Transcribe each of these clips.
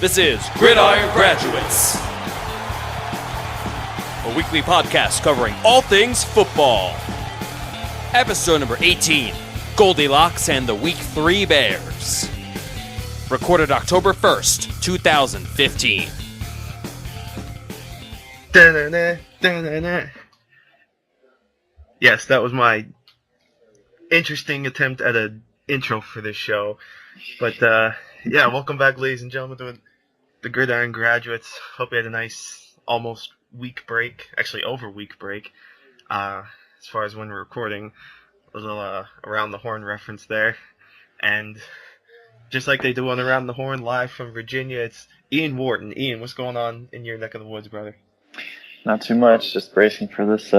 This is Gridiron Graduates, a weekly podcast covering all things football. Episode number 18, Goldilocks and the Week 3 Bears. Recorded October 1st, 2015. Yes, that was my interesting attempt at an intro for this show. But, welcome back, ladies and gentlemen, to the Gridiron Graduates. Hope you had a nice, almost week break. Actually, over week break. As far as when we're recording. A little Around the Horn reference there. And just like they do on Around the Horn, live from Virginia, it's Ian Wharton. Ian, what's going on in your neck of the woods, brother? Not too much, just bracing for this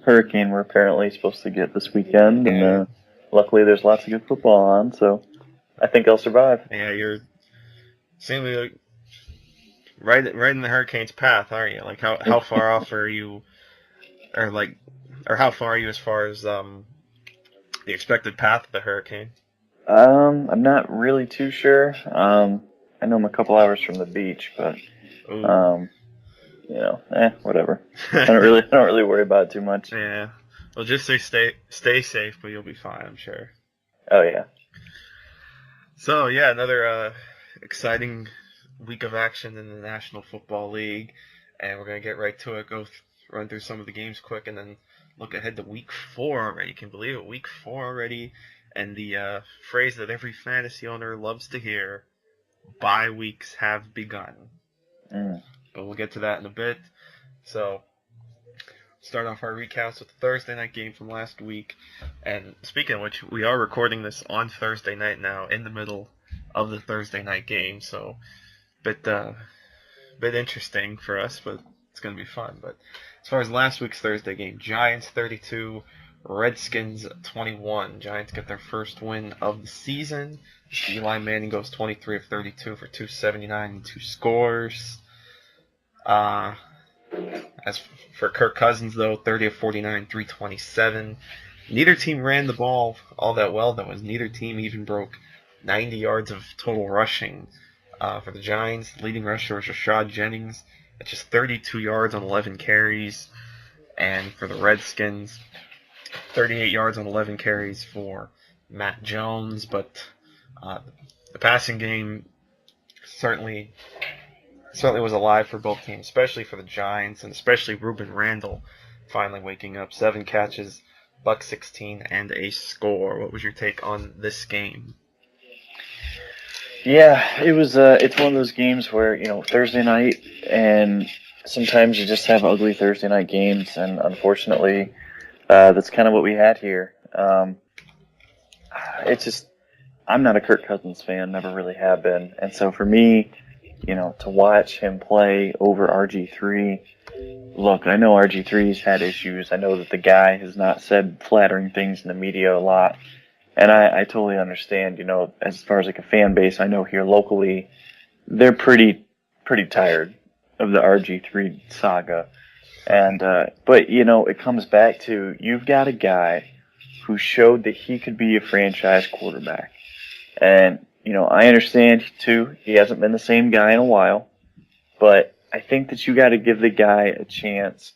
hurricane we're apparently supposed to get this weekend, and luckily there's lots of good football on, so I think I'll survive. Yeah, you're seemingly like right in the hurricane's path, aren't you? Like how far off are you, or how far are you as far as the expected path of the hurricane? I'm not really too sure. I know I'm a couple hours from the beach, but whatever. I don't really worry about it too much. Yeah. Well, just stay safe, but you'll be fine, I'm sure. Oh yeah. So yeah, another exciting week of action in the National Football League, and we're gonna get right to it. Run through some of the games quick, and then look ahead to Week 4 already. You can believe it, Week 4 already, and the phrase that every fantasy owner loves to hear: bye weeks have begun. But we'll get to that in a bit. So, start off our recaps with the Thursday night game from last week. And speaking of which, we are recording this on Thursday night now, in the middle of the Thursday night game. So, bit interesting for us, but it's going to be fun. But as far as last week's Thursday game, Giants 32, Redskins 21. Giants get their first win of the season. Eli Manning goes 23 of 32 for 279 and 2 scores. As for Kirk Cousins, though, 30 of 49, 327. Neither team ran the ball all that well. Neither team even broke 90 yards of total rushing. For the Giants, leading rusher was Rashad Jennings at just 32 yards on 11 carries. And for the Redskins, 38 yards on 11 carries for Matt Jones. But the passing game certainly was alive for both teams, especially for the Giants, and especially Ruben Randle finally waking up. 7 catches, $116, and a score. What was your take on this game? Yeah, it was. It's one of those games where, Thursday night, and sometimes you just have ugly Thursday night games, and unfortunately, that's kind of what we had here. It's just, I'm not a Kirk Cousins fan, never really have been, and so for me, to watch him play over RG3, look, I know RG3's had issues. I know that the guy has not said flattering things in the media a lot. And I totally understand, as far as like a fan base, I know here locally, they're pretty tired of the RG3 saga. And, but, it comes back to, you've got a guy who showed that he could be a franchise quarterback. And, I understand, too, he hasn't been the same guy in a while, but I think that you got to give the guy a chance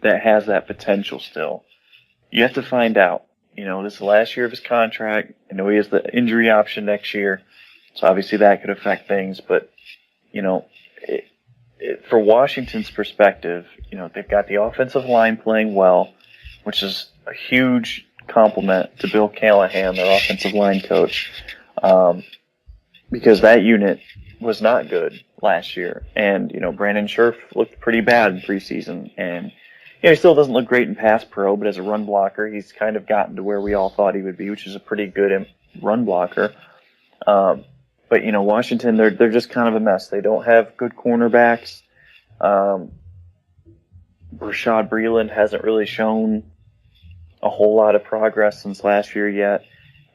that has that potential still. You have to find out. This is the last year of his contract. I know he has the injury option next year, so obviously that could affect things, but, for Washington's perspective, they've got the offensive line playing well, which is a huge compliment to Bill Callahan, their offensive line coach. Because that unit was not good last year. And, Brandon Scherf looked pretty bad in preseason. And, he still doesn't look great in pass pro, but as a run blocker, he's kind of gotten to where we all thought he would be, which is a pretty good run blocker. But, Washington, they're just kind of a mess. They don't have good cornerbacks. Rashad Breeland hasn't really shown a whole lot of progress since last year yet.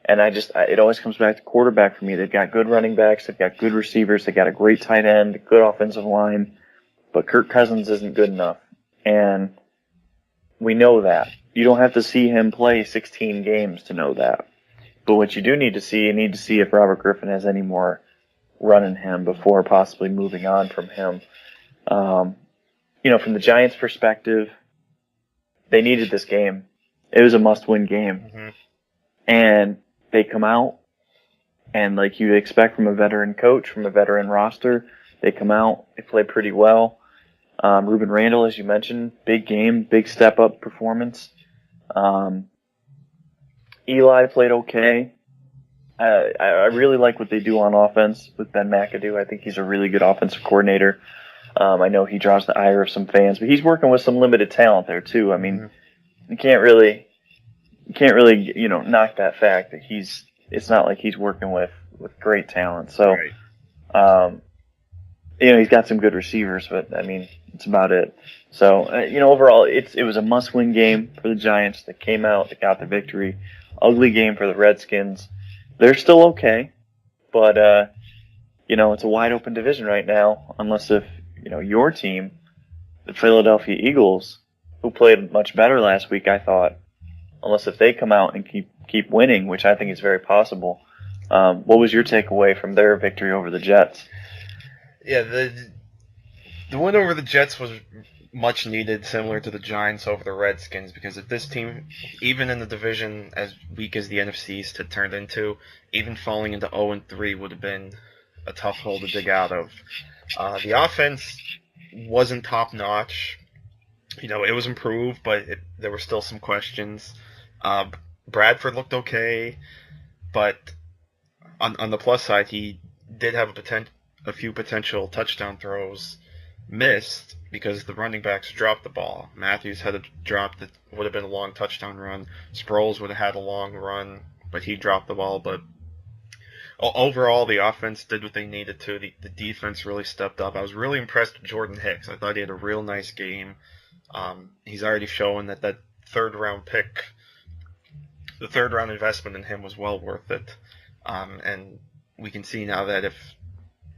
And it always comes back to quarterback for me. They've got good running backs. They've got good receivers. They've got a great tight end, good offensive line. But Kirk Cousins isn't good enough. And we know that. You don't have to see him play 16 games to know that. But what you do need to see, if Robert Griffin has any more running him before possibly moving on from him. From the Giants' perspective, they needed this game. It was a must-win game. Mm-hmm. And they come out, and like you'd expect from a veteran coach, from a veteran roster, they come out, they play pretty well. Ruben Randall, as you mentioned, big game, big step-up performance. Eli played okay. I really like what they do on offense with Ben McAdoo. I think he's a really good offensive coordinator. I know he draws the ire of some fans, but he's working with some limited talent there too. I mean, you can't really, knock that fact that it's not like he's working with great talent. So, Right. He's got some good receivers, but I mean, it's about it. So, overall, it was a must-win game for the Giants. They came out, they got the victory. Ugly game for the Redskins. They're still okay, but it's a wide-open division right now. Unless if your team, the Philadelphia Eagles, who played much better last week, I thought, unless if they come out and keep winning, which I think is very possible. What was your takeaway from their victory over the Jets? Yeah, the win over the Jets was much needed, similar to the Giants over the Redskins, because if this team, even in the division as weak as the NFC East had turned into, even falling into 0-3 would have been a tough hole to dig out of. The offense wasn't top notch. It was improved, but there were still some questions. Bradford looked okay, but on the plus side, he did have a few potential touchdown throws missed because the running backs dropped the ball. Matthews had a drop that would have been a long touchdown run. Sproles would have had a long run, but he dropped the ball. But overall, the offense did what they needed to. The defense really stepped up. I was really impressed with Jordan Hicks. I thought he had a real nice game. He's already shown that third-round pick, the third-round investment in him was well worth it. And we can see now that if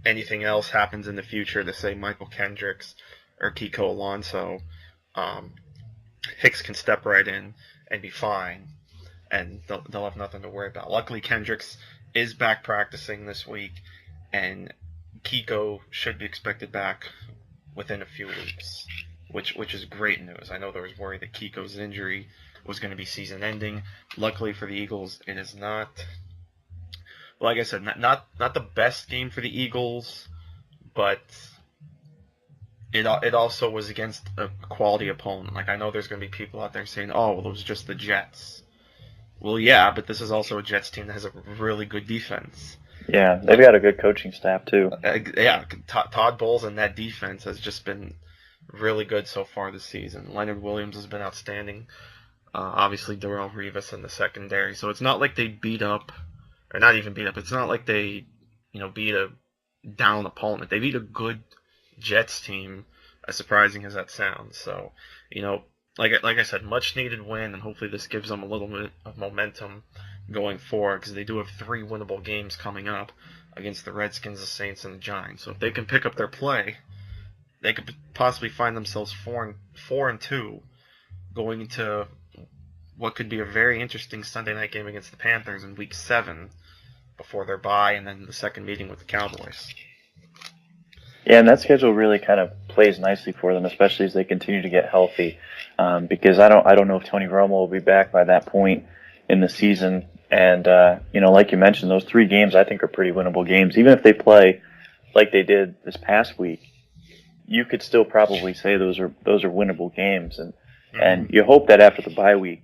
anything else happens in the future, to say Michael Kendricks or Kiko Alonso, Hicks can step right in and be fine, and they'll have nothing to worry about. Luckily, Kendricks is back practicing this week, and Kiko should be expected back within a few weeks, which is great news. I know there was worry that Kiko's injury was going to be season-ending. Luckily for the Eagles, it is not. Like I said, not the best game for the Eagles, but it also was against a quality opponent. Like, I know there's going to be people out there saying, "Oh, well, it was just the Jets." Well, yeah, but this is also a Jets team that has a really good defense. Yeah, they've got a good coaching staff too. Todd Bowles and that defense has just been really good so far this season. Leonard Williams has been outstanding. Obviously, Darrelle Revis in the secondary. So it's not like they beat up. Or not even beat up. It's not like they, beat a down opponent. They beat a good Jets team, as surprising as that sounds. So, like I said, much needed win, and hopefully this gives them a little bit of momentum going forward, because they do have 3 winnable games coming up against the Redskins, the Saints, and the Giants. So if they can pick up their play, they could possibly find themselves 4-2 going into what could be a very interesting Sunday night game against the Panthers in Week 7 before their bye, and then the second meeting with the Cowboys. Yeah, and that schedule really kind of plays nicely for them, especially as they continue to get healthy. Because I don't know if Tony Romo will be back by that point in the season. And like you mentioned, those 3 games I think are pretty winnable games. Even if they play like they did this past week, you could still probably say those are winnable games. And you hope that after the bye week,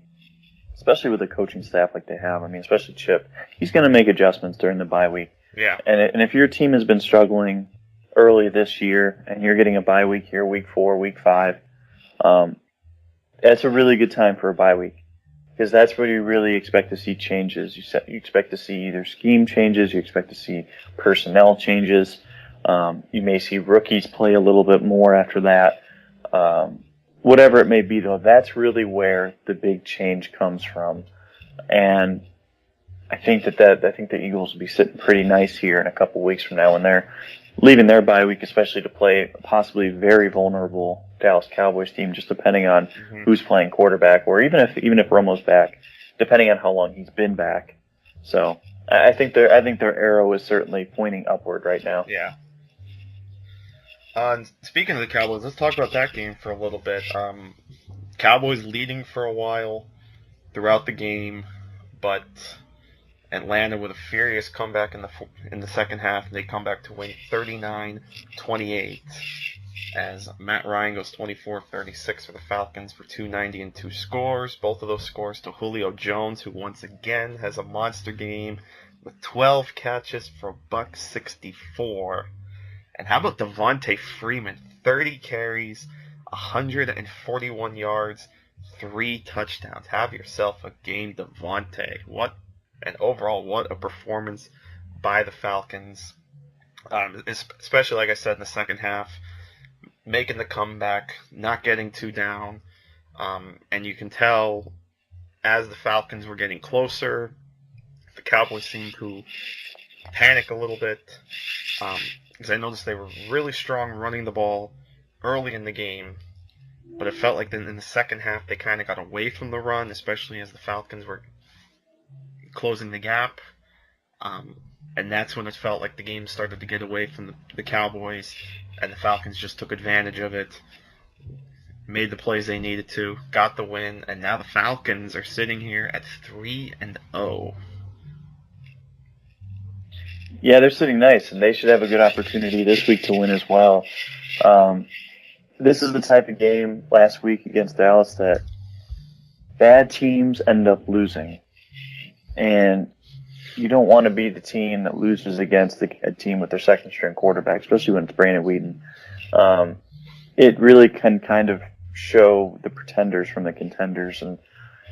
especially with the coaching staff like they have, especially Chip, he's going to make adjustments during the bye week. Yeah. And if your team has been struggling early this year and you're getting a bye week here, week 4, week 5, that's a really good time for a bye week, because that's where you really expect to see changes. You expect to see either scheme changes, you expect to see personnel changes. You may see rookies play a little bit more after that. Whatever it may be, though, that's really where the big change comes from. And I think that the Eagles will be sitting pretty nice here in a couple weeks from now when they're leaving their bye week, especially to play a possibly very vulnerable Dallas Cowboys team, just depending on who's playing quarterback, or even if Romo's back, depending on how long he's been back. So I think their arrow is certainly pointing upward right now. Yeah. Speaking of the Cowboys, let's talk about that game for a little bit. Cowboys leading for a while throughout the game, but Atlanta with a furious comeback in the second half. They come back to win 39-28 as Matt Ryan goes 24-36 for the Falcons for 290 and 2 scores. Both of those scores to Julio Jones, who once again has a monster game with 12 catches for $164. And how about Devontae Freeman? 30 carries, 141 yards, 3 touchdowns. Have yourself a game, Devontae. What a performance by the Falcons. Especially, like I said, in the second half. Making the comeback, not getting too down. And you can tell as the Falcons were getting closer, the Cowboys seemed to panic a little bit. Because I noticed they were really strong running the ball early in the game. But it felt like in the second half they kind of got away from the run, especially as the Falcons were closing the gap. And that's when it felt like the game started to get away from the Cowboys. And the Falcons just took advantage of it, made the plays they needed to, got the win, and now the Falcons are sitting here at 3-0. Yeah, they're sitting nice, and they should have a good opportunity this week to win as well. This is the type of game last week against Dallas that bad teams end up losing. And you don't want to be the team that loses against a team with their second-string quarterback, especially when it's Brandon Weeden. It really can kind of show the pretenders from the contenders,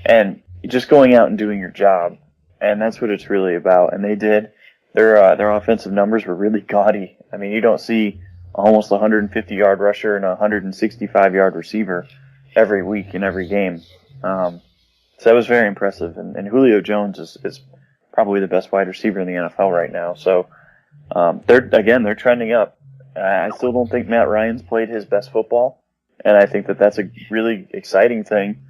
and just going out and doing your job. And that's what it's really about. And they did. Their offensive numbers were really gaudy. I mean, you don't see almost a 150-yard rusher and a 165-yard receiver every week in every game. So that was very impressive. And Julio Jones is probably the best wide receiver in the NFL right now. So they're trending up. I still don't think Matt Ryan's played his best football, and I think that's a really exciting thing.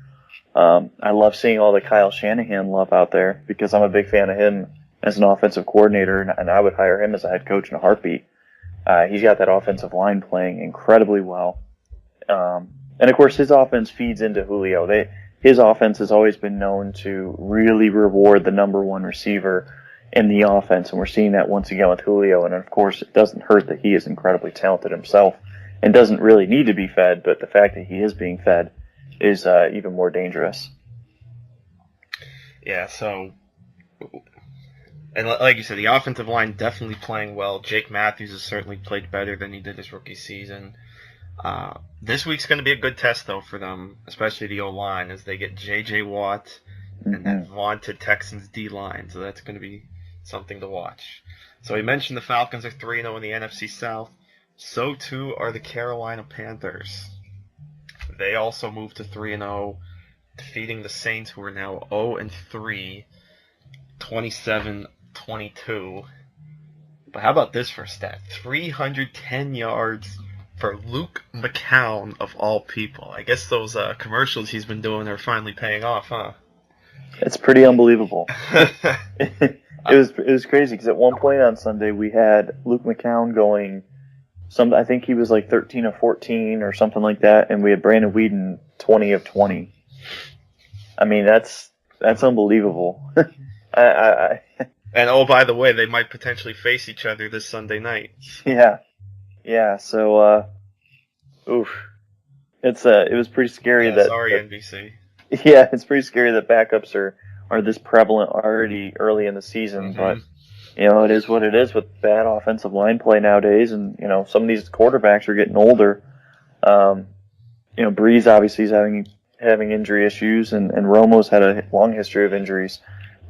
I love seeing all the Kyle Shanahan love out there because I'm a big fan of him as an offensive coordinator, and I would hire him as a head coach in a heartbeat. He's got that offensive line playing incredibly well. And, of course, his offense feeds into Julio. His offense has always been known to really reward the number one receiver in the offense, and we're seeing that once again with Julio. And, of course, it doesn't hurt that he is incredibly talented himself and doesn't really need to be fed, but the fact that he is being fed is even more dangerous. Yeah, so... And like you said, the offensive line definitely playing well. Jake Matthews has certainly played better than he did his rookie season. This week's going to be a good test, though, for them, especially the O-line, as they get J.J. Watt and that vaunted Texans D-line. So that's going to be something to watch. So we mentioned the Falcons are 3-0 in the NFC South. So, too, are the Carolina Panthers. They also moved to 3-0, defeating the Saints, who are now 0-3, 27-22. But how about this for a stat? 310 yards for Luke McCown, of all people. I guess those commercials he's been doing are finally paying off, huh? It's pretty unbelievable. It was crazy because at one point on Sunday we had Luke McCown going I think he was like 13 of 14 or something like that, and we had Brandon Weeden 20 of 20. I mean, that's unbelievable. And oh, by the way, they might potentially face each other this Sunday night. Yeah. So, oof. It was pretty scary that. Sorry, NBC. Yeah, it's pretty scary that backups are this prevalent already early in the season. Mm-hmm. But it is what it is with bad offensive line play nowadays, and some of these quarterbacks are getting older. Breeze obviously is having injury issues, and Romo's had a long history of injuries.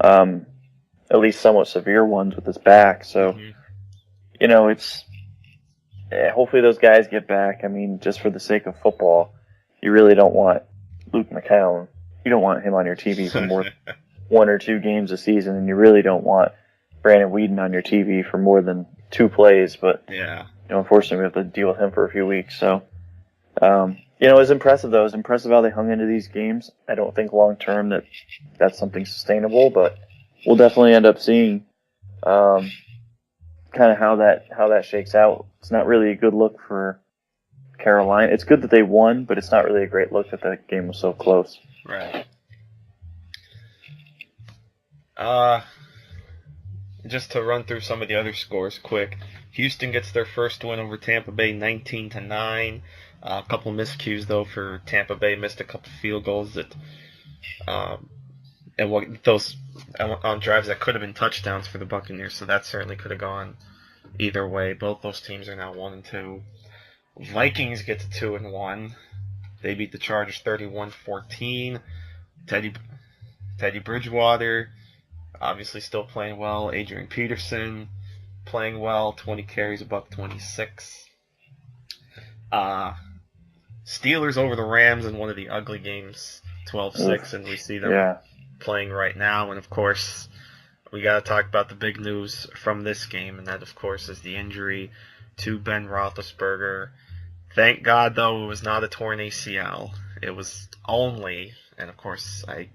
At least somewhat severe ones with his back. So, hopefully those guys get back. I mean, just for the sake of football, you really don't want Luke McCown. You don't want him on your TV for more than 1 or 2 games a season, and you really don't want Brandon Weeden on your TV for more than 2 plays. But, unfortunately, we have to deal with him for a few weeks. So, it was impressive, though. It was impressive how they hung into these games. I don't think long-term that's something sustainable, but we'll definitely end up seeing kind of how that shakes out. It's not really a good look for Carolina. It's good that they won, but it's not really a great look that the game was so close. Right. Just to run through some of the other scores quick. Houston gets their first win over Tampa Bay, 19-9. A couple miscues though for Tampa Bay, missed a couple field goals that, those on drives that could have been touchdowns for the Buccaneers. So that certainly could have gone either way. Both those teams are now 1-2. Vikings get to 2-1. They beat the Chargers 31-14. Teddy Bridgewater, obviously still playing well. Adrian Peterson playing well, 20 carries, $126. Steelers over the Rams in one of the ugly games, 12-6, and we see them playing right now. And of course, we got to talk about the big news from this game, and that of course is the injury to Ben Roethlisberger. Thank God, though, it was not a torn ACL. It was only, and of course I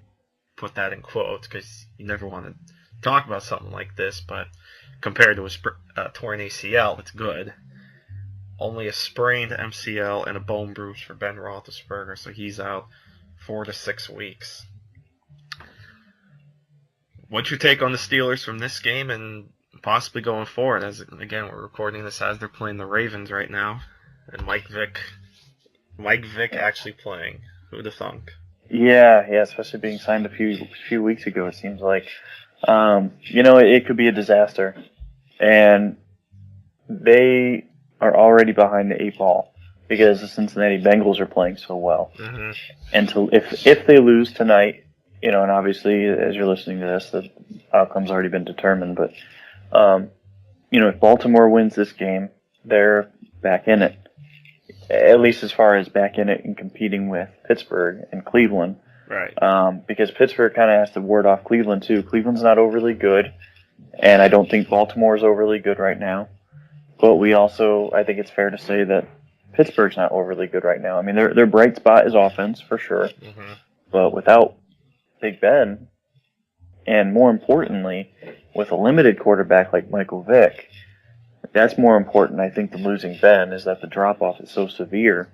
put that in quotes because you never want to talk about something like this, but compared to a torn ACL, it's good. Only a sprained MCL and a bone bruise for Ben Roethlisberger, so he's out 4 to 6 weeks. What's your take on the Steelers from this game and possibly going forward? As again, we're recording this as they're playing the Ravens right now, and Mike Vick actually playing. Who'd have thunk? Yeah, especially being signed a few weeks ago. It seems like, it could be a disaster, and they are already behind the 8 ball because the Cincinnati Bengals are playing so well. Mm-hmm. And if they lose tonight, and obviously as you're listening to this, the outcome's already been determined. But if Baltimore wins this game, they're back in it. At least as far as back in it and competing with Pittsburgh and Cleveland. Right. Because Pittsburgh kind of has to ward off Cleveland, too. Cleveland's not overly good, and I don't think Baltimore's overly good right now. But I think it's fair to say that Pittsburgh's not overly good right now. I mean, their bright spot is offense, for sure. Mm-hmm. But without Big Ben, and more importantly, with a limited quarterback like Michael Vick, that's more important, I think, than losing Ben, is that the drop-off is so severe.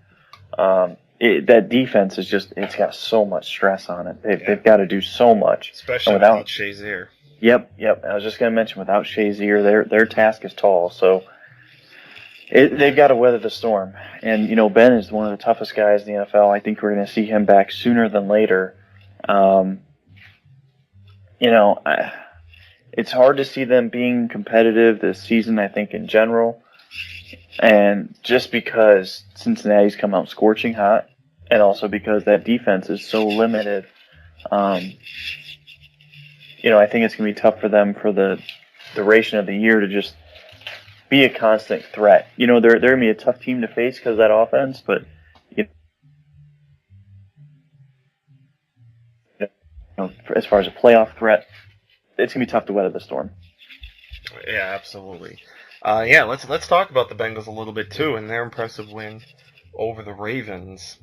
That defense is it's got so much stress on it. They've got to do so much. Especially without Shazier. Yep. I was just going to mention, without Shazier, their task is tall. So they've got to weather the storm. And, Ben is one of the toughest guys in the NFL. I think we're going to see him back sooner than later. It's hard to see them being competitive this season, I think, in general. And just because Cincinnati's come out scorching hot, and also because that defense is so limited, I think it's going to be tough for them for the duration of the year to just be a constant threat. They're going to be a tough team to face because of that offense, but as far as a playoff threat, it's going to be tough to weather the storm. Yeah, absolutely. Let's talk about the Bengals a little bit too, and their impressive win over the Ravens,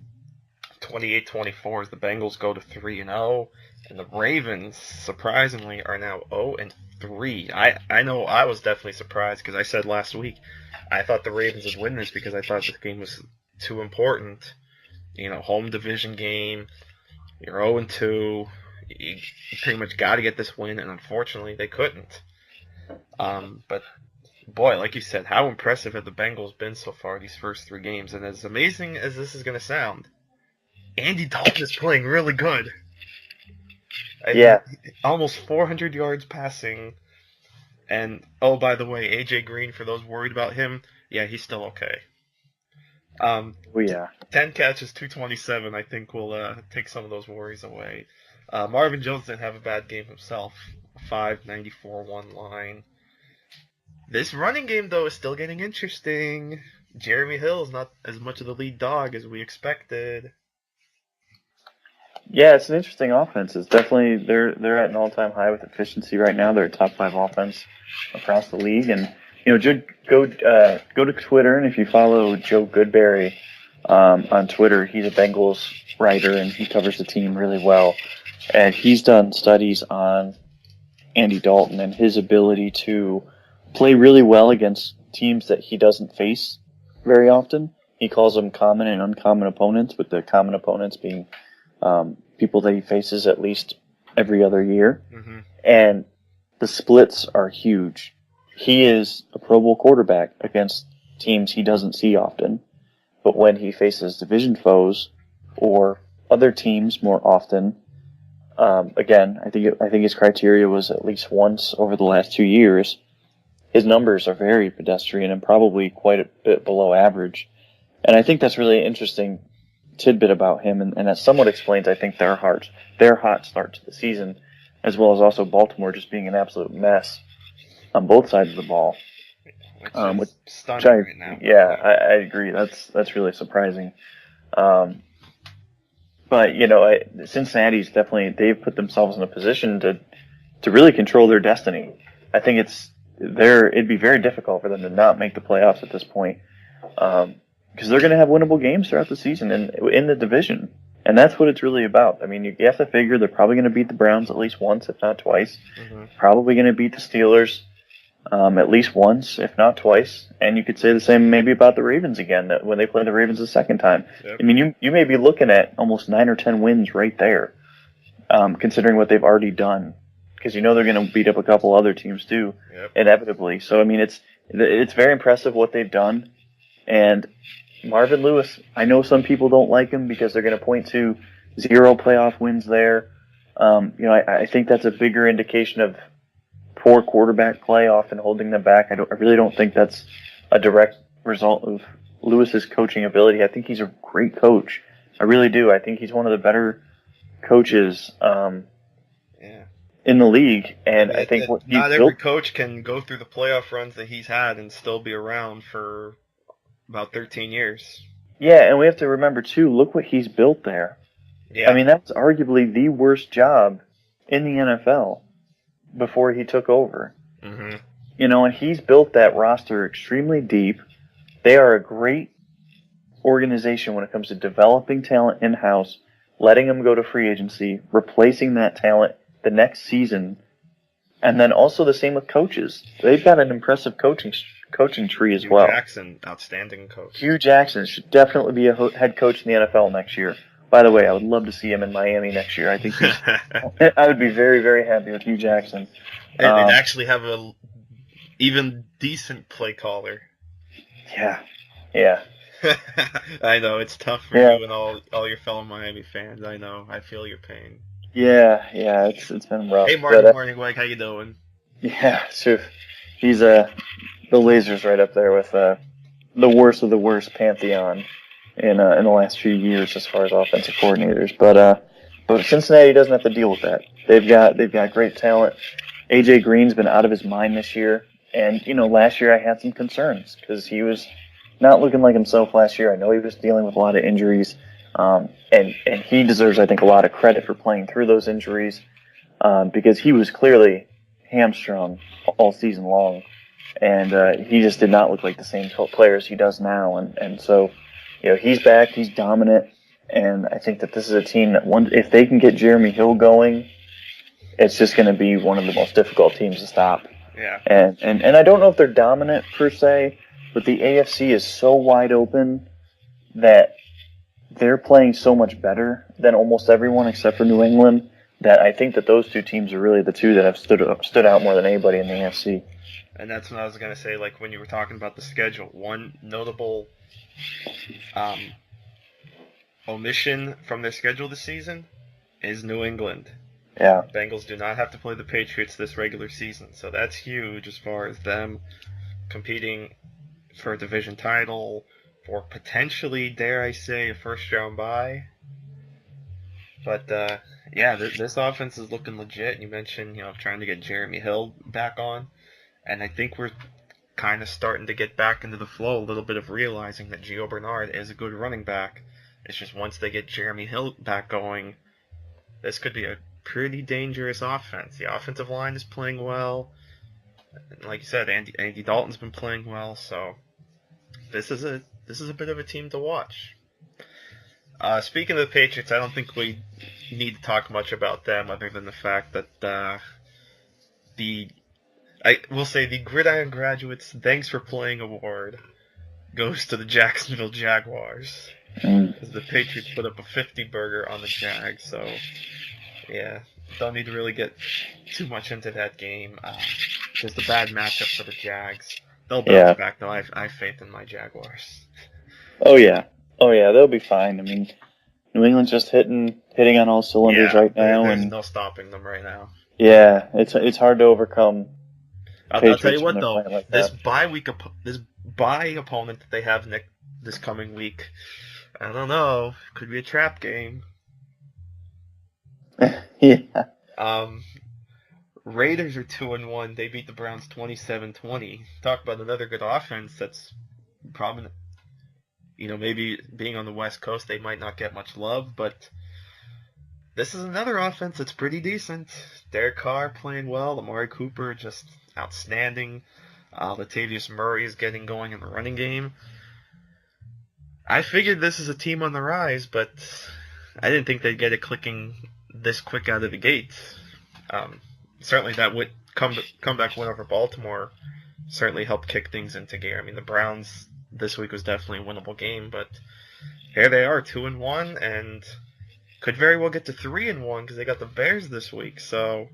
28-24, as the Bengals go to 3-0, and the Ravens surprisingly are now 0-3. I know I was definitely surprised because I said last week I thought the Ravens would win this because I thought this game was too important. Home division game. You're 0-2. You pretty much got to get this win, and unfortunately they couldn't. But boy, like you said, how impressive have the Bengals been so far these first 3 games? And as amazing as this is going to sound, Andy Dalton is playing really good. Almost 400 yards passing. And, oh, by the way, A.J. Green, for those worried about him, he's still okay. 10 catches, 227, I think will take some of those worries away. Marvin Jones didn't have a bad game himself. 594 one line. This running game, though, is still getting interesting. Jeremy Hill is not as much of the lead dog as we expected. Yeah, it's an interesting offense. It's definitely they're at an all-time high with efficiency right now. They're a top 5 offense across the league, and go to Twitter, and if you follow Joe Goodberry on Twitter, he's a Bengals writer and he covers the team really well. And he's done studies on Andy Dalton and his ability to play really well against teams that he doesn't face very often. He calls them common and uncommon opponents, with the common opponents being people that he faces at least every other year. Mm-hmm. And the splits are huge. He is a Pro Bowl quarterback against teams he doesn't see often. But when he faces division foes or other teams more often, again, I think his criteria was at least once over the last 2 years. His numbers are very pedestrian and probably quite a bit below average. And I think that's really an interesting tidbit about him, and that somewhat explains, I think, their hot start to the season, as well as also Baltimore just being an absolute mess on both sides of the ball. Which is stunning right now. Yeah, I agree. That's really surprising. But Cincinnati's they've put themselves in a position to really control their destiny. I think it'd be very difficult for them to not make the playoffs at this point, because they're going to have winnable games throughout the season in the division, and that's what it's really about. I mean, you have to figure they're probably going to beat the Browns at least once, if not twice. Mm-hmm. Probably going to beat the Steelers at least once, if not twice. And you could say the same maybe about the Ravens again, that when they play the Ravens the second time. Yep. I mean, you may be looking at almost 9 or 10 wins right there, considering what they've already done. Because they're going to beat up a couple other teams too, Yep. inevitably. So, I mean, it's very impressive what they've done. And Marvin Lewis, I know some people don't like him because they're going to point to 0 playoff wins there. I think that's a bigger indication of poor quarterback play, often holding them back. I really don't think that's a direct result of Lewis's coaching ability. I think he's a great coach. I really do. I think he's one of the better coaches in the league, and I think what not every coach can go through the playoff runs that he's had and still be around for about 13 years. Yeah, and we have to remember too. Look what he's built there. Yeah. I mean, that's arguably the worst job in the NFL before he took over. Mm-hmm. And he's built that roster extremely deep. They are a great organization when it comes to developing talent in-house, letting them go to free agency, replacing that talent the next season, and then also the same with coaches. They've got an impressive coaching tree as well. Hugh Jackson, outstanding coach. Hugh Jackson should definitely be a head coach in the NFL next year. By the way, I would love to see him in Miami next year. I think I would be very, very happy with Hugh Jackson. They'd actually have a even decent play caller. Yeah. I know, it's tough for you and all your fellow Miami fans. I know. I feel your pain. Yeah, it's been rough. Hey, Morning, Mike, how you doing? Yeah, sure. He's the Lasers right up there with the worst of the worst pantheon in the last few years as far as offensive coordinators. But Cincinnati doesn't have to deal with that. They've got great talent. AJ Green's been out of his mind this year, and last year I had some concerns because he was not looking like himself last year. I know he was dealing with a lot of injuries. And he deserves, I think, a lot of credit for playing through those injuries, because he was clearly hamstrung all season long, and he just did not look like the same player as he does now. And so, he's back, he's dominant, and I think that this is a team that if they can get Jeremy Hill going, it's just going to be one of the most difficult teams to stop. Yeah. And I don't know if they're dominant per se, but the AFC is so wide open that they're playing so much better than almost everyone except for New England that I think that those two teams are really the two that have stood out more than anybody in the AFC. And that's what I was going to say, like when you were talking about the schedule. One notable omission from their schedule this season is New England. Yeah. Bengals do not have to play the Patriots this regular season, so that's huge as far as them competing for a division title, for potentially, dare I say, a first-round bye. But, this offense is looking legit. You mentioned, trying to get Jeremy Hill back on. And I think we're kind of starting to get back into the flow, a little bit of realizing that Gio Bernard is a good running back. It's just once they get Jeremy Hill back going, this could be a pretty dangerous offense. The offensive line is playing well. And like you said, Andy Dalton's been playing well, so this is a bit of a team to watch. Speaking of the Patriots, I don't think we need to talk much about them other than the fact that I will say the Gridiron Graduates Thanks for Playing award goes to the Jacksonville Jaguars. Because the Patriots put up a 50 burger on the Jags, so yeah, don't need to really get too much into that game. Just a bad matchup for the Jags. They'll bounce back though. I have faith in my Jaguars. Oh yeah, they'll be fine. I mean, New England's just hitting on all cylinders right now, there's and no stopping them right now. Yeah, it's hard to overcome. I'll tell you what though, like this bye opponent that they have this coming week, I don't know, could be a trap game. Yeah. Raiders are 2-1. They beat the Browns 27-20. Talk about another good offense that's probably, maybe being on the West Coast, they might not get much love, but this is another offense that's pretty decent. Derek Carr playing well. Amari Cooper just outstanding. Latavius Murray is getting going in the running game. I figured this is a team on the rise, but I didn't think they'd get it clicking this quick out of the gate. Certainly that would comeback win over Baltimore certainly helped kick things into gear. I mean, the Browns this week was definitely a winnable game, but here they are, 2-1, and could very well get to 3-1 because they got the Bears this week. So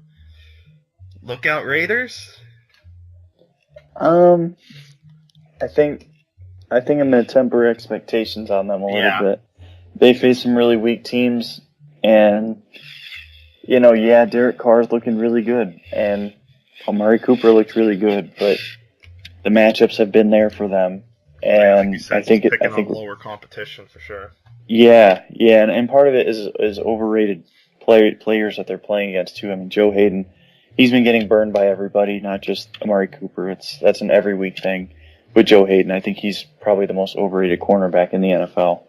look out, Raiders. I think I'm going to temper expectations on them a little bit. They face some really weak teams, and Derek Carr's looking really good, and Amari Cooper looked really good, but the matchups have been there for them, and I think lower competition for sure. Yeah, and part of it is overrated players that they're playing against too. I mean, Joe Hayden, he's been getting burned by everybody, not just Amari Cooper. That's an every week thing with Joe Hayden. I think he's probably the most overrated cornerback in the NFL.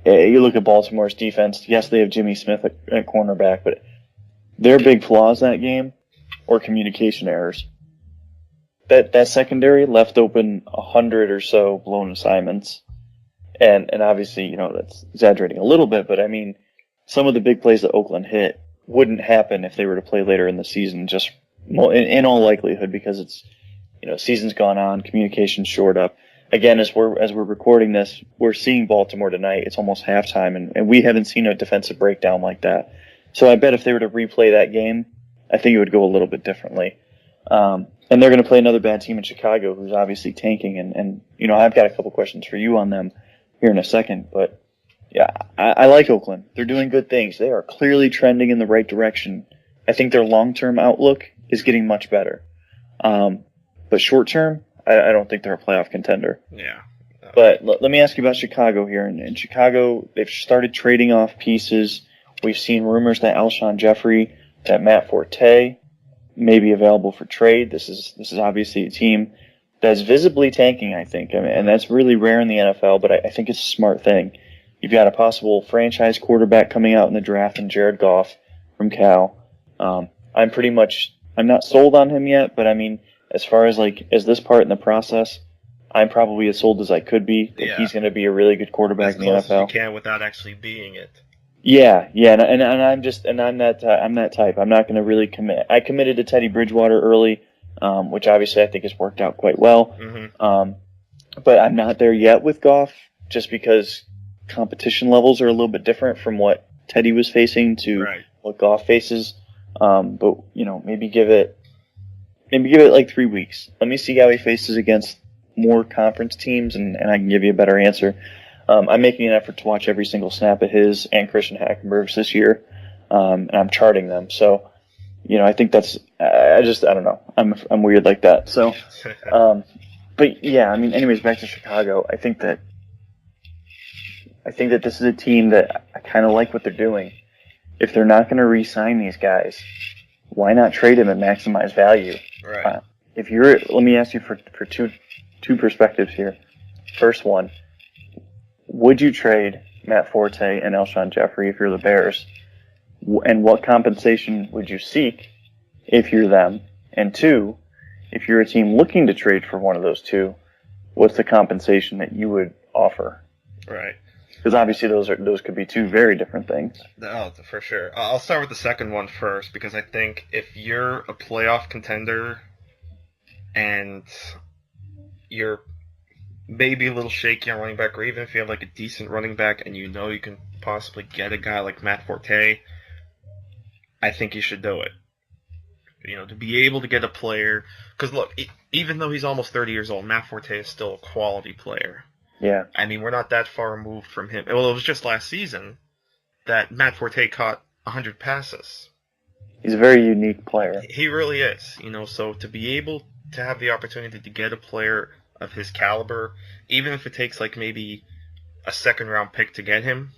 You look at Baltimore's defense. Yes, they have Jimmy Smith at cornerback, but their big flaws that game were communication errors. That secondary left open 100 or so blown assignments, and obviously that's exaggerating a little bit, but I mean some of the big plays that Oakland hit wouldn't happen if they were to play later in the season. Just in all likelihood, because it's season's gone on, communication's shored up. Again, as we're recording this, we're seeing Baltimore tonight. It's almost halftime, and we haven't seen a defensive breakdown like that. So I bet if they were to replay that game, I think it would go a little bit differently. And they're going to play another bad team in Chicago, who's obviously tanking. And I've got a couple questions for you on them here in a second. But yeah, I like Oakland. They're doing good things. They are clearly trending in the right direction. I think their long-term outlook is getting much better. But short-term, I don't think they're a playoff contender. Yeah. But let me ask you about Chicago here. In Chicago, they've started trading off pieces. We've seen rumors that Alshon Jeffrey, that Matt Forte may be available for trade. This is obviously a team that's visibly tanking, I think. I mean, and that's really rare in the NFL, but I think it's a smart thing. You've got a possible franchise quarterback coming out in the draft in Jared Goff from Cal. I'm not sold on him yet, but I mean, as far as as this part in the process, I'm probably as sold as I could be that he's going to be a really good quarterback in the NFL. As close as you can without actually being it. Yeah, and I'm that type. I'm not going to really commit. I committed to Teddy Bridgewater early, which obviously I think has worked out quite well. Mm-hmm. But I'm not there yet with Goff, just because competition levels are a little bit different from what Teddy was facing to what Goff faces. But maybe give it like 3 weeks. Let me see how he faces against more conference teams, and I can give you a better answer. I'm making an effort to watch every single snap of his and Christian Hackenberg's this year, and I'm charting them. So, I think that's I don't know. I'm weird like that. So, but yeah, I mean, anyways, back to Chicago. I think that this is a team that I kind of like what they're doing. If they're not going to re-sign these guys, why not trade them and maximize value? Right. Let me ask you for two perspectives here. First one, would you trade Matt Forte and Alshon Jeffrey if you're the Bears? And what compensation would you seek if you're them? And two, if you're a team looking to trade for one of those two, what's the compensation that you would offer? Right. Because obviously those could be two very different things. No, for sure. I'll start with the second one first because I think if you're a playoff contender and you're maybe a little shaky on running back, or even if you have like a decent running back and you know you can possibly get a guy like Matt Forte, I think you should do it. To be able to get a player, because look, even though he's almost 30 years old, Matt Forte is still a quality player. Yeah. I mean, we're not that far removed from him. Well, it was just last season that Matt Forte caught 100 passes. He's a very unique player. He really is. So to be able to have the opportunity to get a player of his caliber, even if it takes like maybe a second-round pick to get him,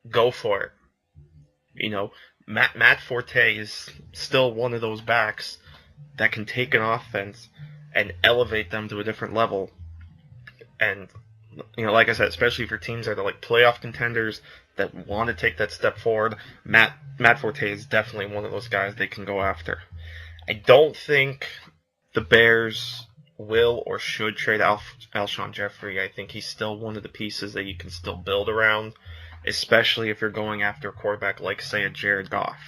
go for it. Matt Forte is still one of those backs that can take an offense and elevate them to a different level. And like I said, especially for teams that are like playoff contenders that want to take that step forward, Matt Forte is definitely one of those guys they can go after. I don't think the Bears will or should trade Alshon Jeffrey. I think he's still one of the pieces that you can still build around, especially if you're going after a quarterback like, say, a Jared Goff.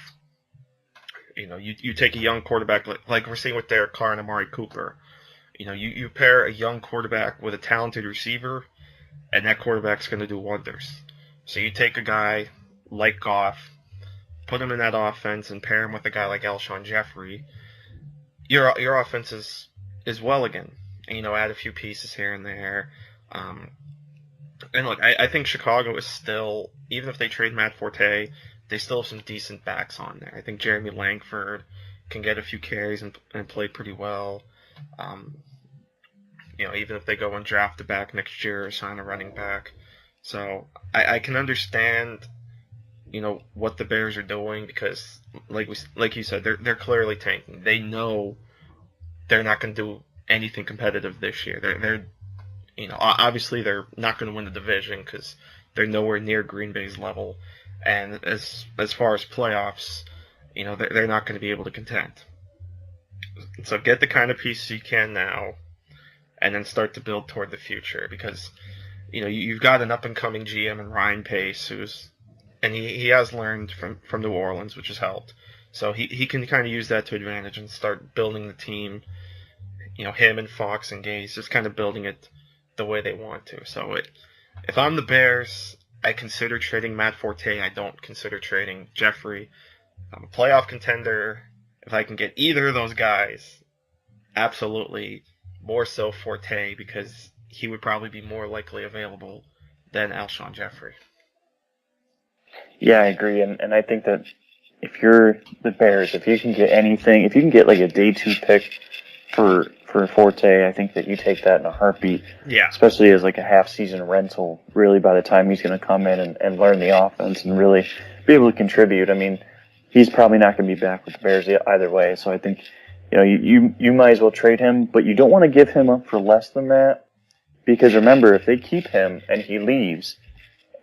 You take a young quarterback like we're seeing with Derek Carr and Amari Cooper. You pair a young quarterback with a talented receiver, and that quarterback's going to do wonders. So you take a guy like Goff, put him in that offense, and pair him with a guy like Alshon Jeffrey. Your offense is well again. And, add a few pieces here and there. And look, I think Chicago is still, even if they trade Matt Forte, they still have some decent backs on there. I think Jeremy Langford can get a few carries and play pretty well. Even if they go and draft a back next year or sign a running back. So I can understand, what the Bears are doing because, like you said, they're clearly tanking. They know they're not going to do anything competitive this year. They're obviously they're not going to win the division because they're nowhere near Green Bay's level. And as far as playoffs, they're not going to be able to contend. So get the kind of pieces you can now, and then start to build toward the future because, you've got an up-and-coming GM in Ryan Pace and he has learned from New Orleans, which has helped. So he can kind of use that to advantage and start building the team. Him and Fox and Gase just kind of building it the way they want to. So if I'm the Bears, I consider trading Matt Forte. I don't consider trading Jeffrey. I'm a playoff contender. If I can get either of those guys, absolutely more so Forte because he would probably be more likely available than Alshon Jeffrey. Yeah, I agree. And I think that if you're the Bears, if you can get anything, if you can get like a day 2 pick for Forte, I think that you take that in a heartbeat. Yeah. Especially as like a half-season rental, really, by the time he's going to come in and learn the offense and really be able to contribute. I mean, he's probably not going to be back with the Bears either way. So I think, you might as well trade him, but you don't want to give him up for less than that because remember, if they keep him and he leaves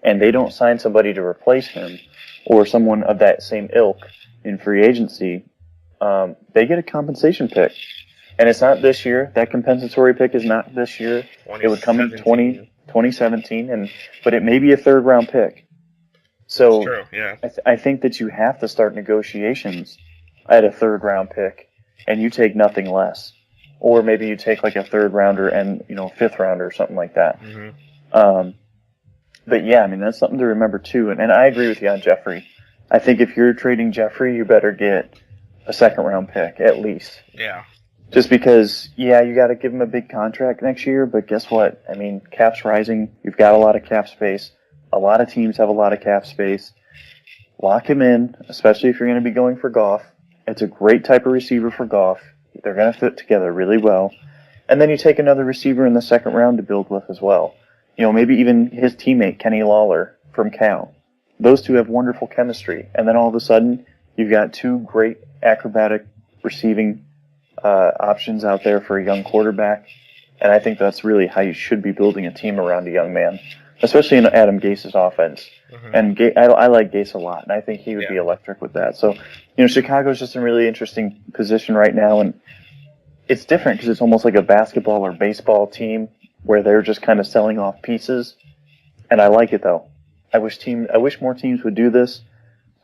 and they don't sign somebody to replace him or someone of that same ilk in free agency, they get a compensation pick. And it's not this year. That compensatory pick is not this year. It would come in 2017, but it may be a third-round pick. So that's true, yeah. I think that you have to start negotiations at a third-round pick, and you take nothing less. Or maybe you take like a third-rounder and, fifth-rounder or something like that. Mm-hmm. But yeah, I mean, that's something to remember too. And I agree with you on Jeffrey. I think if you're trading Jeffrey, you better get a second-round pick at least. Yeah. Just because, yeah, you got to give him a big contract next year, but guess what? I mean, cap's rising. You've got a lot of cap space. A lot of teams have a lot of cap space. Lock him in, especially if you're going to be going for Goff. It's a great type of receiver for Goff. They're going to fit together really well. And then you take another receiver in the second round to build with as well. Maybe even his teammate, Kenny Lawler from Cal. Those two have wonderful chemistry. And then all of a sudden, you've got two great acrobatic receiving options out there for a young quarterback, and I think that's really how you should be building a team around a young man, especially in Adam Gase's offense. Mm-hmm. And I like Gase a lot, and I think he would be electric with that. So, Chicago's just in a really interesting position right now, and it's different because it's almost like a basketball or baseball team where they're just kind of selling off pieces, and I like it though. I wish more teams would do this.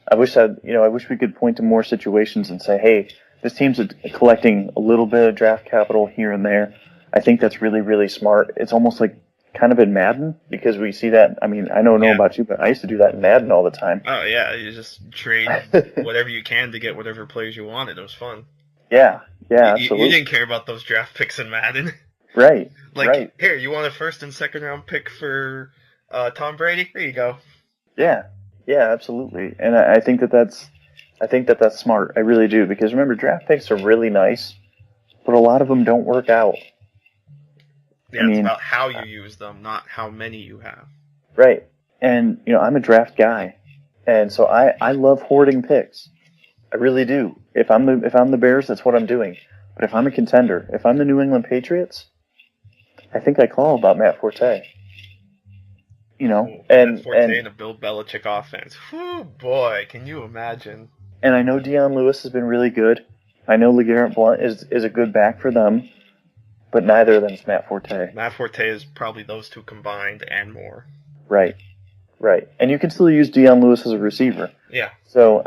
I wish we could point to more situations and say, hey, this team's collecting a little bit of draft capital here and there. I think that's really, really smart. It's almost like kind of in Madden, because we see that. I mean, I don't know about you, but I used to do that in Madden all the time. Oh, yeah. You just trade whatever you can to get whatever players you wanted. It was fun. Yeah, absolutely. You didn't care about those draft picks in Madden. Right. Here, you want a first and second round pick for Tom Brady? Here you go. Yeah, absolutely. And I think that's smart. I really do, because remember, draft picks are really nice, but a lot of them don't work out. Yeah, it's about how you use them, not how many you have. Right. And I'm a draft guy, and so I love hoarding picks. I really do. If I'm the Bears, that's what I'm doing. But if I'm a contender, if I'm the New England Patriots, I think I call about Matt Forte. Matt Forte in a Bill Belichick offense. Whew, boy, can you imagine? And I know Deion Lewis has been really good. I know LeGarrette Blount is a good back for them, but neither of them is Matt Forte. Matt Forte is probably those two combined and more. Right. And you can still use Deion Lewis as a receiver. Yeah. So,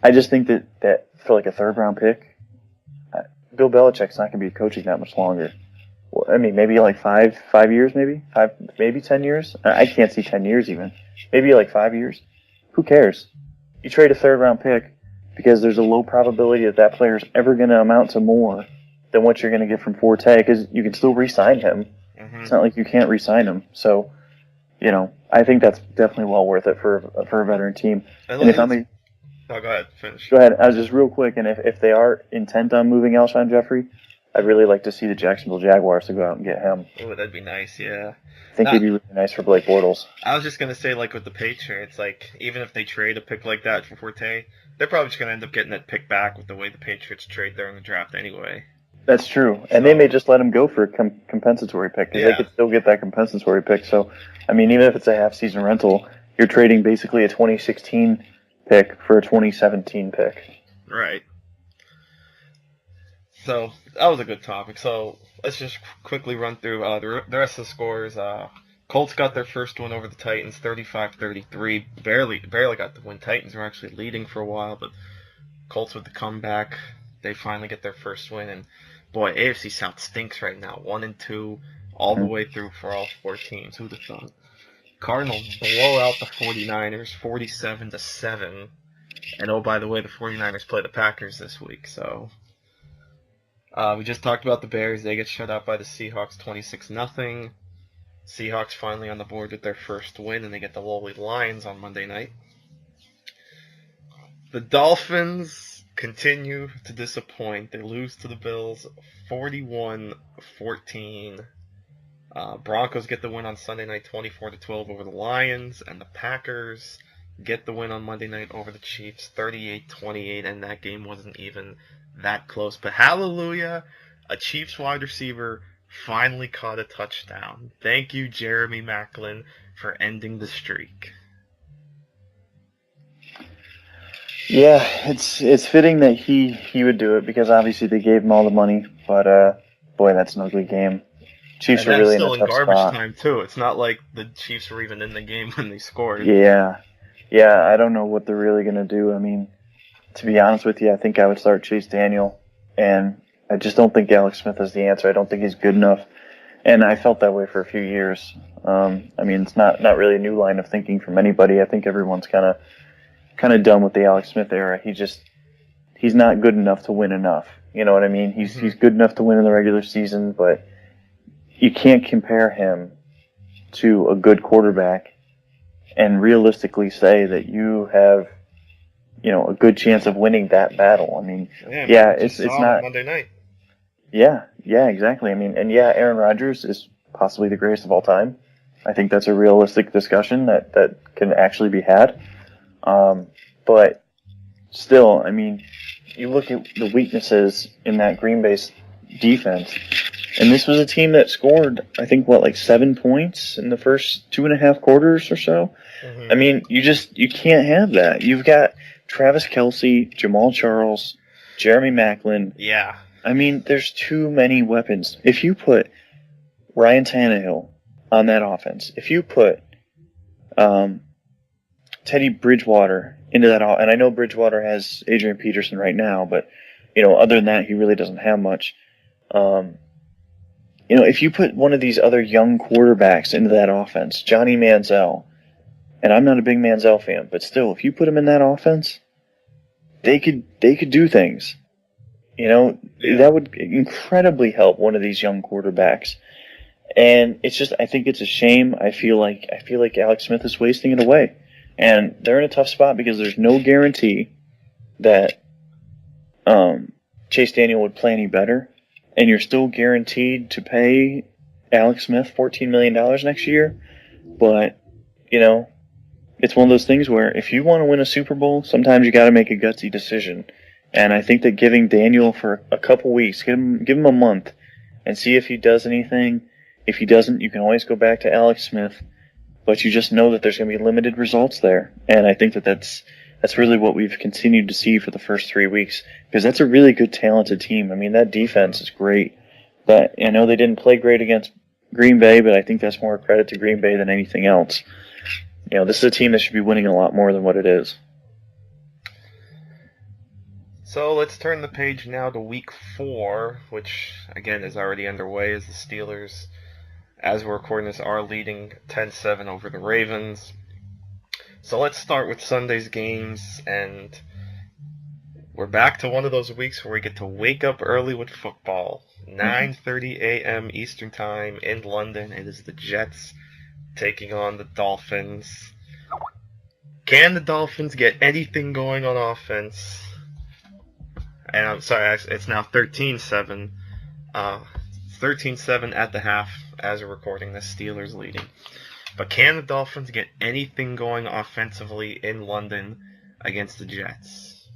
I just think that for like a third-round pick, Bill Belichick's not going to be coaching that much longer. Well, maybe like 5 years, maybe 10 years. I can't see 10 years even. Maybe like 5 years. Who cares? You trade a third-round pick because there's a low probability that player is ever going to amount to more than what you're going to get from Forte, because you can still re-sign him. Mm-hmm. It's not like you can't re-sign him. So, I think that's definitely well worth it for a veteran team. And if I'm go ahead, finish. Go ahead. I was just real quick, and if they are intent on moving Alshon Jeffrey, I'd really like to see the Jacksonville Jaguars to go out and get him. Oh, that'd be nice, yeah. I think he'd be really nice for Blake Bortles. I was just going to say, like with the Patriots, like even if they trade a pick like that for Forte, they're probably just going to end up getting that pick back with the way the Patriots trade during the draft anyway. That's true. And they may just let him go for a compensatory pick, because they could still get that compensatory pick. So, even if it's a half-season rental, you're trading basically a 2016 pick for a 2017 pick. Right. So, that was a good topic. So, let's just quickly run through the rest of the scores. Colts got their first win over the Titans, 35-33. Barely got the win. Titans were actually leading for a while, but Colts with the comeback, they finally get their first win. And, boy, AFC South stinks right now. 1-2 all the way through for all 4 teams. Who'd have thought? Cardinals blow out the 49ers, 47-7. And, oh, by the way, the 49ers play the Packers this week, so... we just talked about the Bears. They get shut out by the Seahawks 26-0. Seahawks finally on the board with their first win, and they get the lowly Lions on Monday night. The Dolphins continue to disappoint. They lose to the Bills 41-14. Broncos get the win on Sunday night 24-12 over the Lions, and the Packers get the win on Monday night over the Chiefs 38-28, and that game wasn't even that close. But hallelujah, a Chiefs wide receiver finally caught a touchdown. Thank you, Jeremy Maclin, for ending the streak. Yeah, it's fitting that he would do it, because obviously they gave him all the money. But boy, that's an ugly game. Chiefs were really still in a tough garbage spot. time too. It's not like the Chiefs were even in the game when they scored. Yeah. I don't know what they're really gonna do. To be honest with you, I think I would start Chase Daniel, and I just don't think Alex Smith is the answer. I don't think he's good enough, and I felt that way for a few years. It's not really a new line of thinking from anybody. I think everyone's kind of done with the Alex Smith era. He's not good enough to win enough. You know what I mean? He's good enough to win in the regular season, but you can't compare him to a good quarterback and realistically say that you have, a good chance of winning that battle. It's not Monday night. Yeah, exactly. Aaron Rodgers is possibly the greatest of all time. I think that's a realistic discussion that can actually be had. But still, you look at the weaknesses in that Green Bay defense, and this was a team that scored, I think, 7 points in the first 2.5 quarters or so. Mm-hmm. You can't have that. You've got Travis Kelce, Jamal Charles, Jeremy Maclin. Yeah. There's too many weapons. If you put Ryan Tannehill on that offense, if you put Teddy Bridgewater into that, and I know Bridgewater has Adrian Peterson right now, but other than that, he really doesn't have much. If you put one of these other young quarterbacks into that offense, Johnny Manziel, and I'm not a big Manziel fan, but still, if you put him in that offense, they could do things. That would incredibly help one of these young quarterbacks. And it's just, I think it's a shame. I feel like Alex Smith is wasting it away. And they're in a tough spot because there's no guarantee that Chase Daniel would play any better. And you're still guaranteed to pay Alex Smith $14 million next year. But, it's one of those things where if you want to win a Super Bowl, sometimes you got to make a gutsy decision. And I think that giving Daniel for a couple weeks, give him a month, and see if he does anything. If he doesn't, you can always go back to Alex Smith. But you just know that there's going to be limited results there. And I think that that's really what we've continued to see for the first 3 weeks. Because that's a really good, talented team. I mean, that defense is great. But I know they didn't play great against Green Bay, but I think that's more credit to Green Bay than anything else. This is a team that should be winning a lot more than what it is. So let's turn the page now to Week 4, which, again, is already underway as the Steelers, as we're recording this, are leading 10-7 over the Ravens. So let's start with Sunday's games, and we're back to one of those weeks where we get to wake up early with football. 9:30 a.m. Eastern Time in London. It is the Jets taking on the Dolphins. Can the Dolphins get anything going on offense? And I'm sorry, it's now 13-7. 13-7 at the half as we're recording this, Steelers leading. But can the Dolphins get anything going offensively in London against the Jets?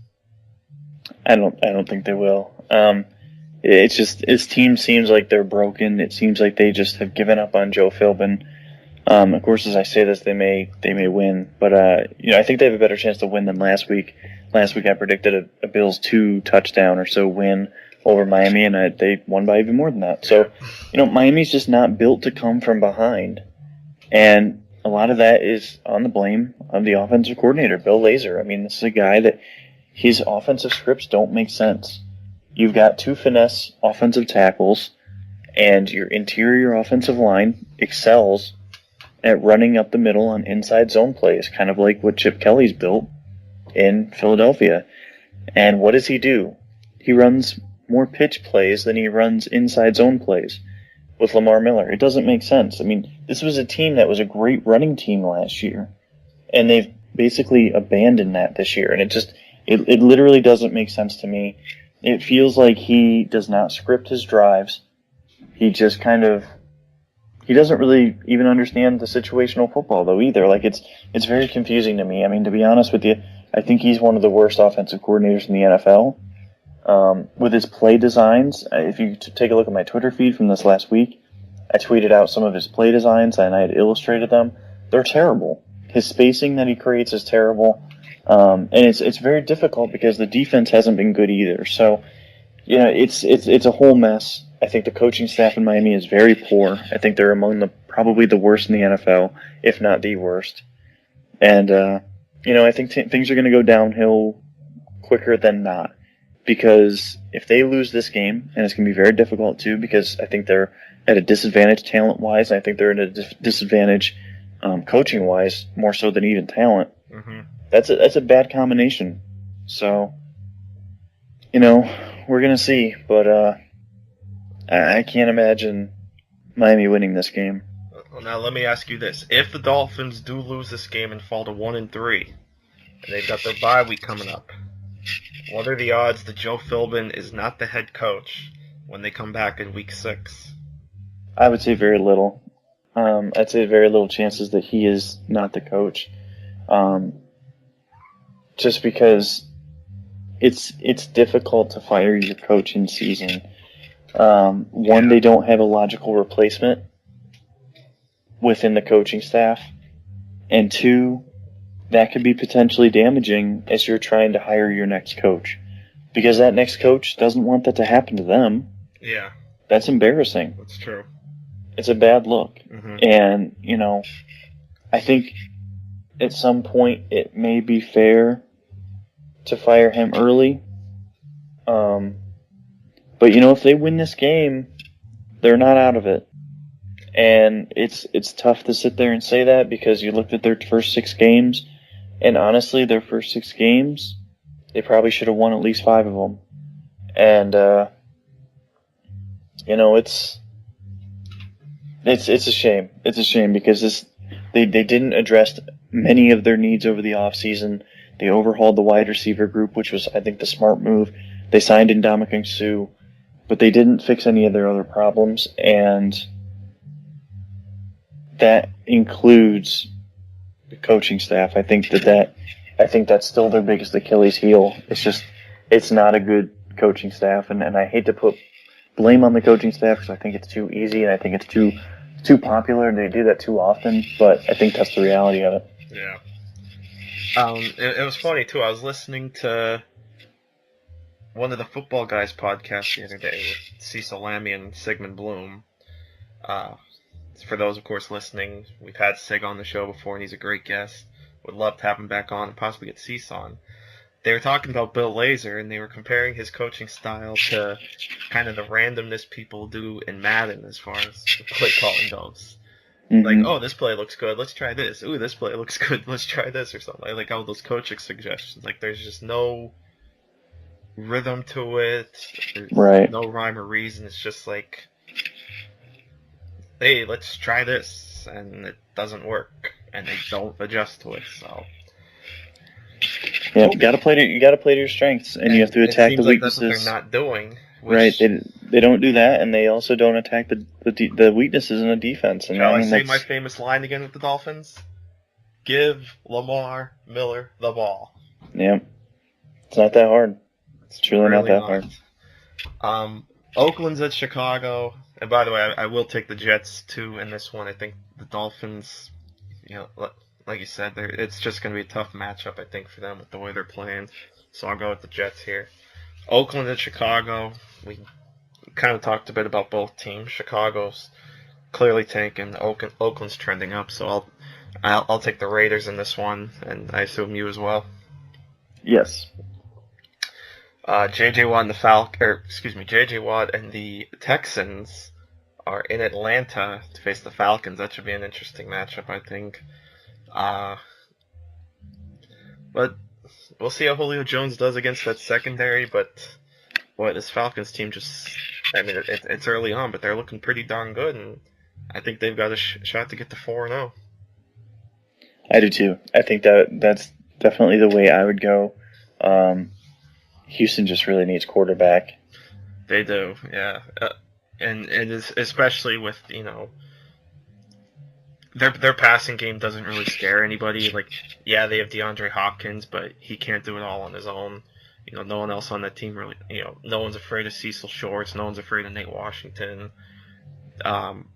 I don't think they will. It's just, his team seems like they're broken. It seems like they just have given up on Joe Philbin. Of course, as I say this, they may win, but I think they have a better chance to win than last week. Last week I predicted a Bills 2-touchdown or so win over Miami, and they won by even more than that. So, Miami's just not built to come from behind, and a lot of that is on the blame of the offensive coordinator, Bill Lazor. I mean, this is a guy that his offensive scripts don't make sense. You've got 2 finesse offensive tackles, and your interior offensive line excels at running up the middle on inside zone plays, kind of like what Chip Kelly's built in Philadelphia. And what does he do? He runs more pitch plays than he runs inside zone plays with Lamar Miller. It doesn't make sense. I mean, this was a team that was a great running team last year, and they've basically abandoned that this year. And it literally doesn't make sense to me. It feels like he does not script his drives. He just he doesn't really even understand the situational football, though, either. Like, it's very confusing to me. I mean, to be honest with you, I think he's one of the worst offensive coordinators in the NFL. With his play designs, if you take a look at my Twitter feed from this last week, I tweeted out some of his play designs, and I had illustrated them. They're terrible. His spacing that he creates is terrible. And it's very difficult because the defense hasn't been good either. So, it's a whole mess. I think the coaching staff in Miami is very poor. I think they're among probably the worst in the NFL, if not the worst. And, I think things are going to go downhill quicker than not. Because if they lose this game, and it's going to be very difficult too, because I think they're at a disadvantage talent-wise, and I think they're at a disadvantage coaching-wise, more so than even talent. Mm-hmm. That's a bad combination. So, we're going to see, but I can't imagine Miami winning this game. Well, now let me ask you this. If the Dolphins do lose this game and fall to 1-3, and they've got their bye week coming up, what are the odds that Joe Philbin is not the head coach when they come back in Week 6? I would say very little. I'd say very little chances that he is not the coach. Just because it's difficult to fire your coach in season. One, they don't have a logical replacement within the coaching staff. And 2, that could be potentially damaging as you're trying to hire your next coach. Because that next coach doesn't want that to happen to them. Yeah. That's embarrassing. That's true. It's a bad look. Mm-hmm. And, I think at some point it may be fair to fire him early. But if they win this game, they're not out of it. And it's tough to sit there and say that because you looked at their first 6 games, and honestly, their first 6 games, they probably should have won at least 5 of them. And it's a shame. It's a shame because they didn't address many of their needs over the offseason. They overhauled the wide receiver group, which was, I think, the smart move. They signed Ndamukong Suh, but they didn't fix any of their other problems, and that includes the coaching staff. I think that's still their biggest Achilles heel. It's not a good coaching staff, and I hate to put blame on the coaching staff because I think it's too easy and I think it's too popular and they do that too often, but I think that's the reality of it. Yeah. It was funny too. I was listening to one of the Football Guys podcasts the other day with Cecil Lammy and Sigmund Bloom. For those, of course, listening, we've had Sig on the show before, and he's a great guest. Would love to have him back on and possibly get Cecil on. They were talking about Bill Lazor, and they were comparing his coaching style to kind of the randomness people do in Madden as far as the play calling goes. Mm-hmm. Like, oh, this play looks good, let's try this. Ooh, this play looks good, let's try this, or something. I like all those coaching suggestions. Like, there's just no rhythm to it. There's right. No rhyme or reason. It's just like, hey, let's try this, and it doesn't work, and they don't adjust to it. So, yeah, you got to play to your strengths, and you have to attack the weaknesses. That's what they're not doing. Right, they don't do that, and they also don't attack the weaknesses in the defense. And shall I say my famous line again with the Dolphins? Give Lamar Miller the ball. Yeah, it's not that hard. It's truly really not that hard. Oakland's at Chicago. And by the way, I will take the Jets too in this one. I think the Dolphins, like you said, it's just going to be a tough matchup, I think, for them with the way they're playing. So I'll go with the Jets here. Oakland at Chicago. We kind of talked a bit about both teams. Chicago's clearly tanking. Oakland's trending up. So I'll take the Raiders in this one, and I assume you as well. Yes. J.J. Watt and the Texans are in Atlanta to face the Falcons. That should be an interesting matchup, I think. But we'll see how Julio Jones does against that secondary. But boy, this Falcons team it's early on, but they're looking pretty darn good, and I think they've got a shot to get to 4-0. I do too. I think that's definitely the way I would go. Houston just really needs quarterback. They do, yeah. And especially with, their passing game doesn't really scare anybody. Like, yeah, they have DeAndre Hopkins, but he can't do it all on his own. No one else on that team really, no one's afraid of Cecil Shorts. No one's afraid of Nate Washington.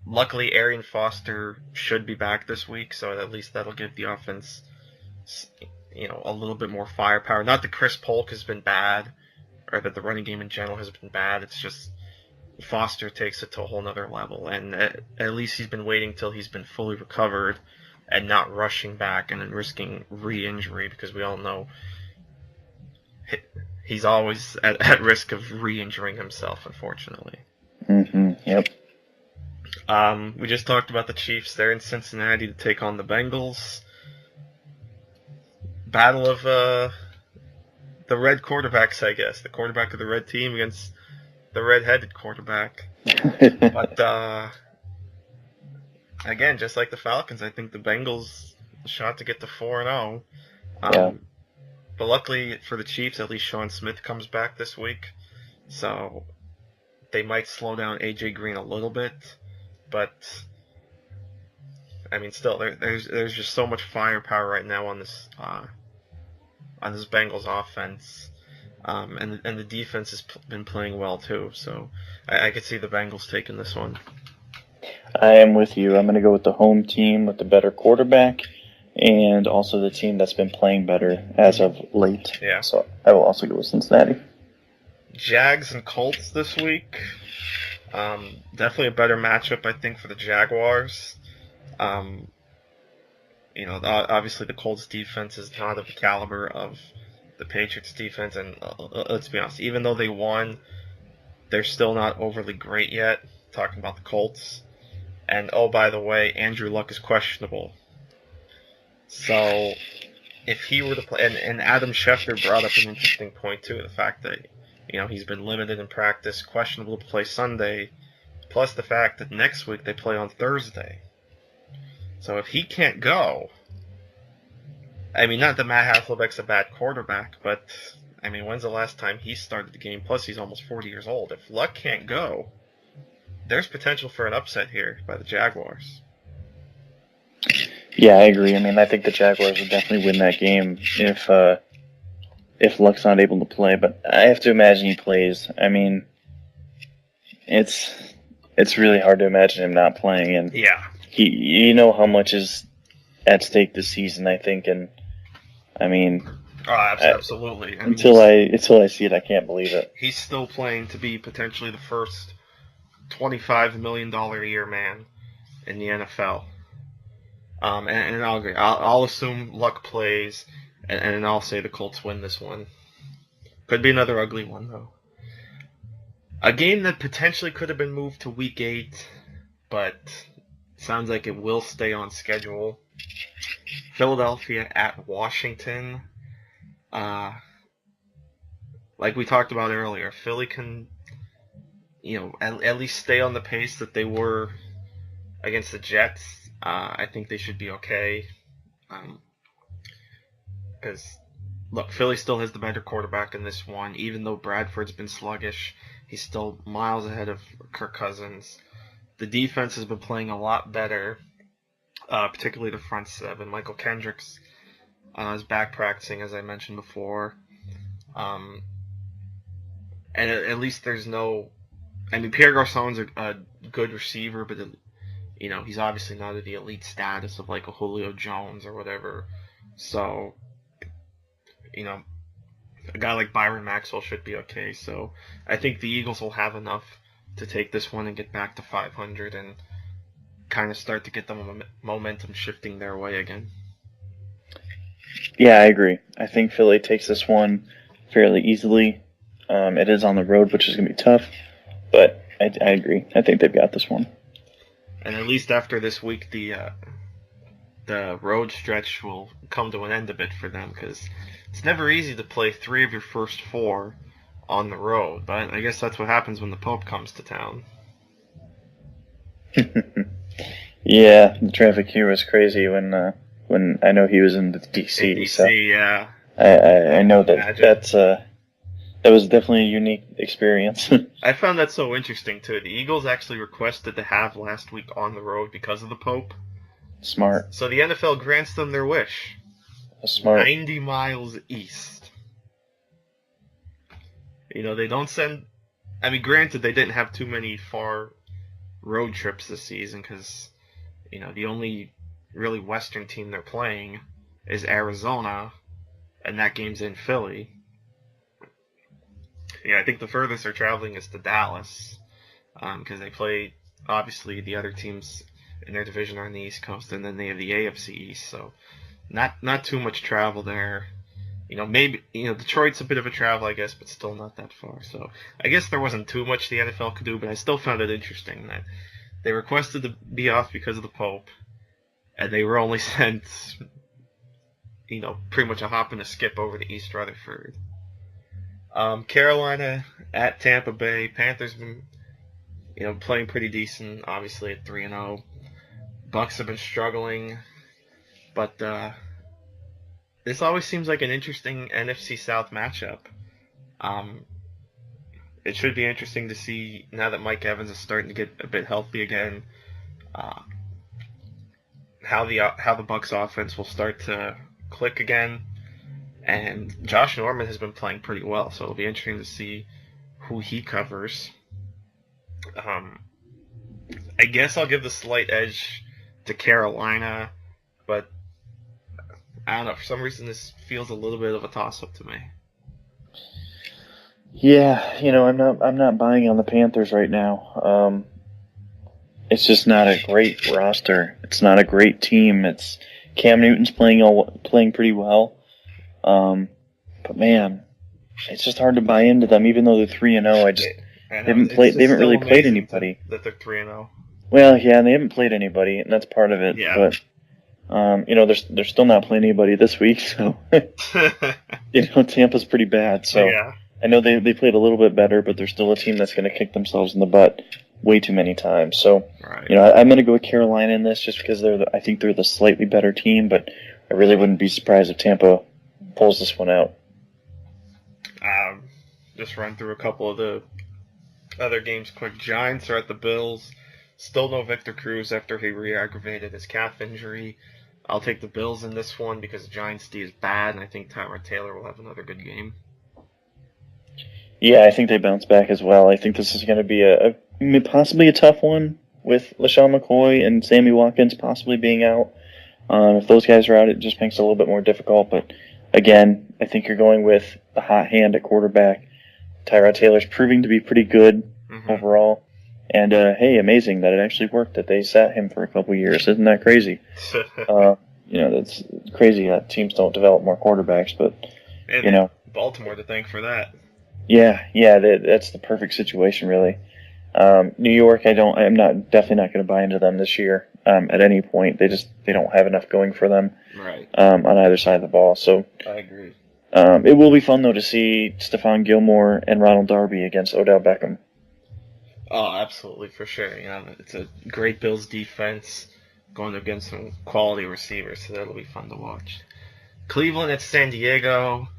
Luckily, Arian Foster should be back this week, so at least that'll give the offense a little bit more firepower. Not that Chris Polk has been bad, or that the running game in general has been bad. It's just Foster takes it to a whole nother level, and at least he's been waiting till he's been fully recovered and not rushing back and then risking re-injury, because we all know he's always at risk of re-injuring himself, unfortunately. Mm-hmm. Yep. We just talked about the Chiefs. They're in Cincinnati to take on the Bengals. Battle of the red quarterbacks, I guess. The quarterback of the red team against the red-headed quarterback. But again, just like the Falcons, I think the Bengals shot to get to 4-0. Yeah. But luckily for the Chiefs, at least Sean Smith comes back this week, so they might slow down AJ Green a little bit. But I mean, still, there's just so much firepower right now on this Bengals offense, and the defense has been playing well too. So I could see the Bengals taking this one. I am with you. I'm going to go with the home team with the better quarterback, and also the team that's been playing better as of late. Yeah. So I will also go with Cincinnati. Jags and Colts this week. Definitely a better matchup, I think, for the Jaguars. Obviously the Colts defense is not of the caliber of the Patriots defense, and let's be honest, even though they won, they're still not overly great yet. Talking about the Colts. And oh, by the way, Andrew Luck is questionable. So if he were to play, and Adam Schefter brought up an interesting point too, the fact that he's been limited in practice, questionable to play Sunday, plus the fact that next week they play on Thursday. So if he can't go, not that Matt Hasselbeck's a bad quarterback, but when's the last time he started the game? Plus he's almost 40 years old. If Luck can't go, there's potential for an upset here by the Jaguars. Yeah, I agree. I think the Jaguars would definitely win that game if Luck's not able to play, but I have to imagine he plays. It's really hard to imagine him not playing, and yeah, how much is at stake this season, I think, and absolutely. Until I see it, I can't believe it. He's still playing to be potentially the first $25 million a year man in the NFL. And I'll agree. I'll assume Luck plays, and I'll say the Colts win this one. Could be another ugly one, though. A game that potentially could have been moved to Week 8, but sounds like it will stay on schedule. Philadelphia at Washington. Like we talked about earlier, Philly can, at least stay on the pace that they were against the Jets. I think they should be okay. Because, look, Philly still has the better quarterback in this one. Even though Bradford's been sluggish, he's still miles ahead of Kirk Cousins. The defense has been playing a lot better, particularly the front seven. Michael Kendricks is back practicing, as I mentioned before. And at least there's no... Pierre Garçon's a good receiver, but he's obviously not at the elite status of like a Julio Jones or whatever. So, a guy like Byron Maxwell should be okay. So I think the Eagles will have enough to take this one and get back to 500 and kind of start to get the momentum shifting their way again. Yeah, I agree. I think Philly takes this one fairly easily. It is on the road, which is going to be tough, but I agree. I think they've got this one. And at least after this week, the road stretch will come to an end a bit for them, because it's never easy to play 3 of your first 4 on the road. But I guess that's what happens when the Pope comes to town. Yeah, the traffic here was crazy when I know he was in the DC. So yeah. I know that was definitely a unique experience. I found that so interesting too. The Eagles actually requested to have last week on the road because of the Pope. Smart. So the NFL grants them their wish. Smart. 90 miles east. They don't send... granted, they didn't have too many far road trips this season because, the only really Western team they're playing is Arizona, and that game's in Philly. Yeah, I think the furthest they're traveling is to Dallas, because they play, obviously, the other teams in their division are on the East Coast, and then they have the AFC East, so not too much travel there. Maybe, Detroit's a bit of a travel, I guess, but still not that far. So I guess there wasn't too much the NFL could do, but I still found it interesting that they requested to be off because of the Pope, and they were only sent, pretty much a hop and a skip over to East Rutherford. Carolina at Tampa Bay. Panthers been, playing pretty decent, obviously at 3-0. Bucks have been struggling, but this always seems like an interesting NFC South matchup. It should be interesting to see now that Mike Evans is starting to get a bit healthy again. How the Bucks offense will start to click again. And Josh Norman has been playing pretty well, so it'll be interesting to see who he covers. I guess I'll give the slight edge to Carolina, but I don't know. For some reason, this feels a little bit of a toss-up to me. Yeah, I'm not buying on the Panthers right it's just not a great roster. It's not a great team. It's Cam Newton's playing pretty well. But man, it's just hard to buy into them, even though they're 3-0. They haven't really played anybody. That they're 3-0. Well, yeah, and they haven't played anybody, and that's part of it. Yeah. But they're still not playing anybody this week, so Tampa's pretty bad. So yeah. I know they played a little bit better, but they're still a team that's going to kick themselves in the butt way too many times. So right. I'm going to go with Carolina in this just because I think they're the slightly better team, but I really wouldn't be surprised if Tampa pulls this one out. Just run through a couple of the other games quick. Giants are at the Bills. Still no Victor Cruz after he re-aggravated his calf injury. I'll take the Bills in this one because the Giants' D is bad, and I think Tyrod Taylor will have another good game. Yeah, I think they bounce back as well. I think this is going to be possibly a tough one with LaShawn McCoy and Sammy Watkins possibly being out. If those guys are out, it just makes it a little bit more difficult. But again, I think you're going with the hot hand at quarterback. Tyrod Taylor's proving to be pretty good overall. And, hey, amazing that it actually worked, that they sat him for a couple years. Isn't that crazy? That's crazy that teams don't develop more quarterbacks. But, and Baltimore to thank for that. Yeah, that's the perfect situation, really. New York, definitely not going to buy into them this year at any point. They don't have enough going for them right. On either side of the ball. So I agree. It will be fun, though, to see Stephon Gilmore and Ronald Darby against Odell Beckham. Oh, absolutely, for sure. It's a great Bills defense going against some quality receivers, so that'll be fun to watch. Cleveland at San Diego.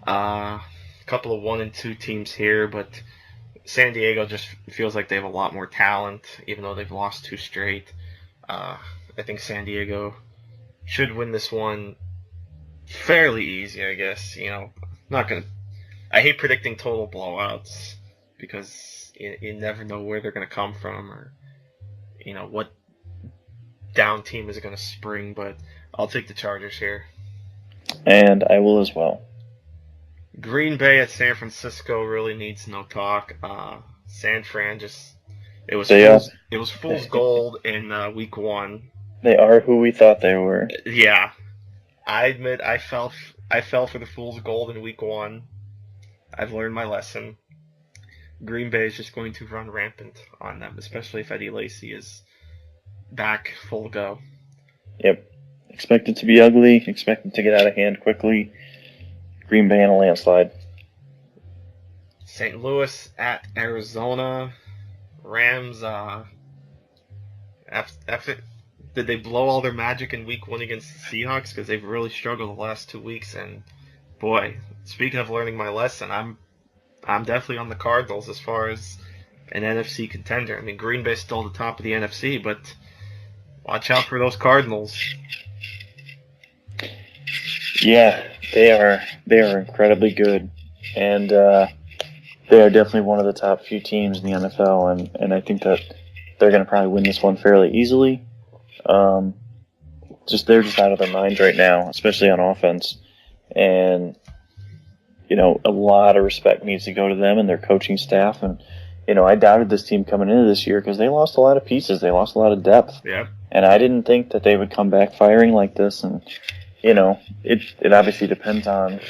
A couple of 1 and 2 teams here, but San Diego just feels like they have a lot more talent, even though they've lost 2 straight. I think San Diego should win this one fairly easy, I guess. I hate predicting total blowouts because you never know where they're going to come from or, what down team is going to spring, but I'll take the Chargers here. And I will as well. Green Bay at San Francisco really needs no talk. San Fran it was fool's gold in week 1. They are who we thought they were. Yeah. I admit I fell for the fool's gold in week 1. I've learned my lesson. Green Bay is just going to run rampant on them, especially if Eddie Lacy is back full go. Yep. Expect it to be ugly. Expect it to get out of hand quickly. Green Bay in a landslide. St. Louis at Arizona. Rams, did they blow all their magic in week 1 against the Seahawks? Because they've really struggled the last 2 weeks. And, boy, speaking of learning my lesson, I'm definitely on the Cardinals as far as an NFC contender. I mean, Green Bay's still at the top of the NFC, but watch out for those Cardinals. Yeah, they are incredibly good, and they are definitely one of the top few teams in the NFL, and I think that they're going to probably win this one fairly easily. They're just out of their minds right now, especially on offense, and a lot of respect needs to go to them and their coaching staff. And I doubted this team coming into this year because they lost a lot of pieces, they lost a lot of depth, and I didn't think that they would come back firing like this. And it obviously depends on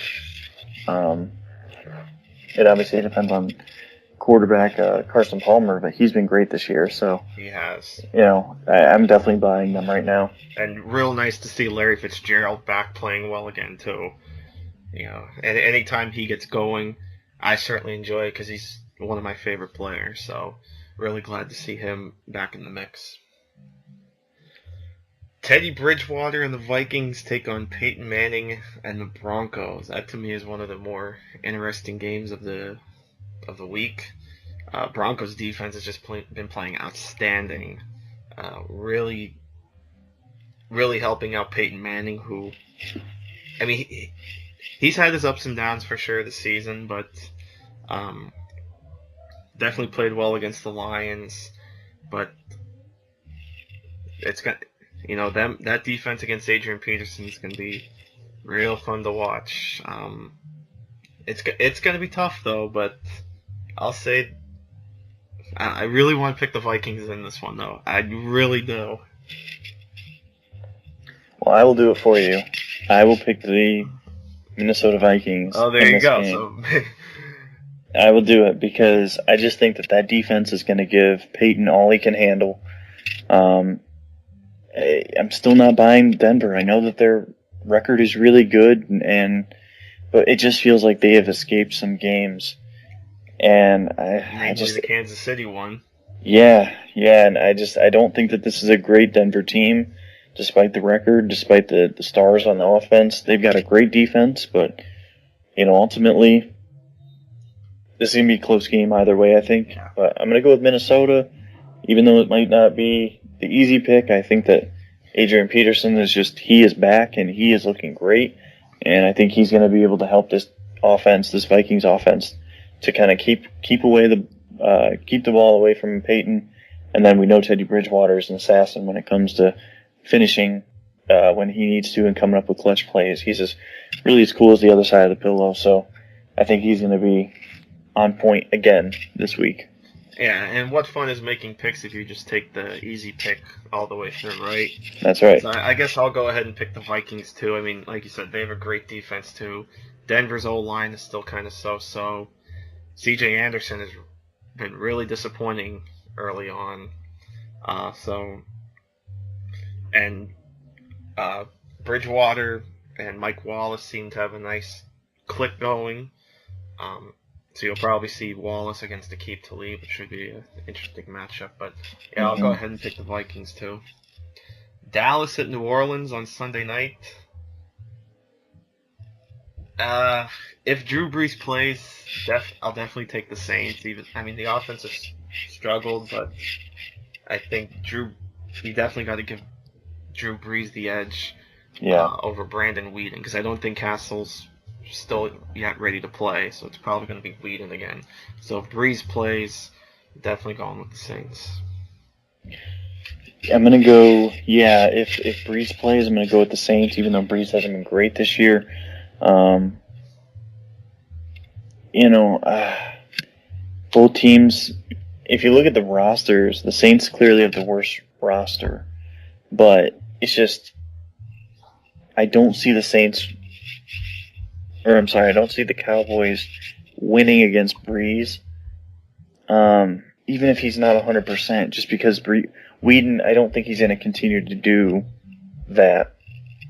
quarterback Carson Palmer, but he's been great this year. So he has. I'm definitely buying them right now. And real nice to see Larry Fitzgerald back playing well again too. And anytime he gets going, I certainly enjoy it because he's one of my favorite players. So really glad to see him back in the mix. Teddy Bridgewater and the Vikings take on Peyton Manning and the Broncos. That to me is one of the more interesting games of the week. Broncos defense has just been playing outstanding. Really helping out Peyton Manning, who, I mean, he's had his ups and downs for sure this season, but definitely played well against the Lions. But it's got, that defense against Adrian Peterson is going to be real fun to watch. It's going to be tough though, but I'll say I really want to pick the Vikings in this one though. I really do. Well, I will do it for you. I will pick the Minnesota Vikings. Oh, there you go. So I will do it because I just think that defense is going to give Peyton all he can handle. I'm still not buying Denver. I know that their record is really good, but it just feels like they have escaped some games. And I just the Kansas City one. Yeah, and I don't think that this is a great Denver team, despite the record, despite the stars on the offense. They've got a great defense, but ultimately, this is gonna be a close game either way, I think. Yeah. But I'm gonna go with Minnesota, even though it might not be the easy pick. I think that Adrian Peterson he is back and he is looking great, and I think he's gonna be able to help this Vikings offense, to kind of keep the ball away from Peyton. And then we know Teddy Bridgewater is an assassin when it comes to finishing when he needs to and coming up with clutch plays. He's really as cool as the other side of the pillow. So I think he's going to be on point again this week. Yeah, and what fun is making picks if you just take the easy pick all the way through, right? That's right. So I guess I'll go ahead and pick the Vikings too. I mean, like you said, they have a great defense too. Denver's O-line is still kind of so-so. C.J. Anderson has been really disappointing early on. Bridgewater and Mike Wallace seem to have a nice click going. So you'll probably see Wallace against Aqib Talib, which should be an interesting matchup. But yeah, I'll go ahead and pick the Vikings too. Dallas at New Orleans on Sunday night. If Drew Brees plays, I'll definitely take the Saints. The offense has struggled, but I think you definitely got to give Drew Brees the edge over Brandon Weeden, because I don't think Castle's still yet ready to play, so it's probably going to be Weeden again. So if Brees plays, definitely going with the Saints. I'm going to go, if Brees plays, I'm going to go with the Saints, even though Brees hasn't been great this year. Both teams, if you look at the rosters, the Saints clearly have the worst roster, but it's just, I don't see the Cowboys winning against Brees, even if he's not 100%, just because Weeden, I don't think he's going to continue to do that,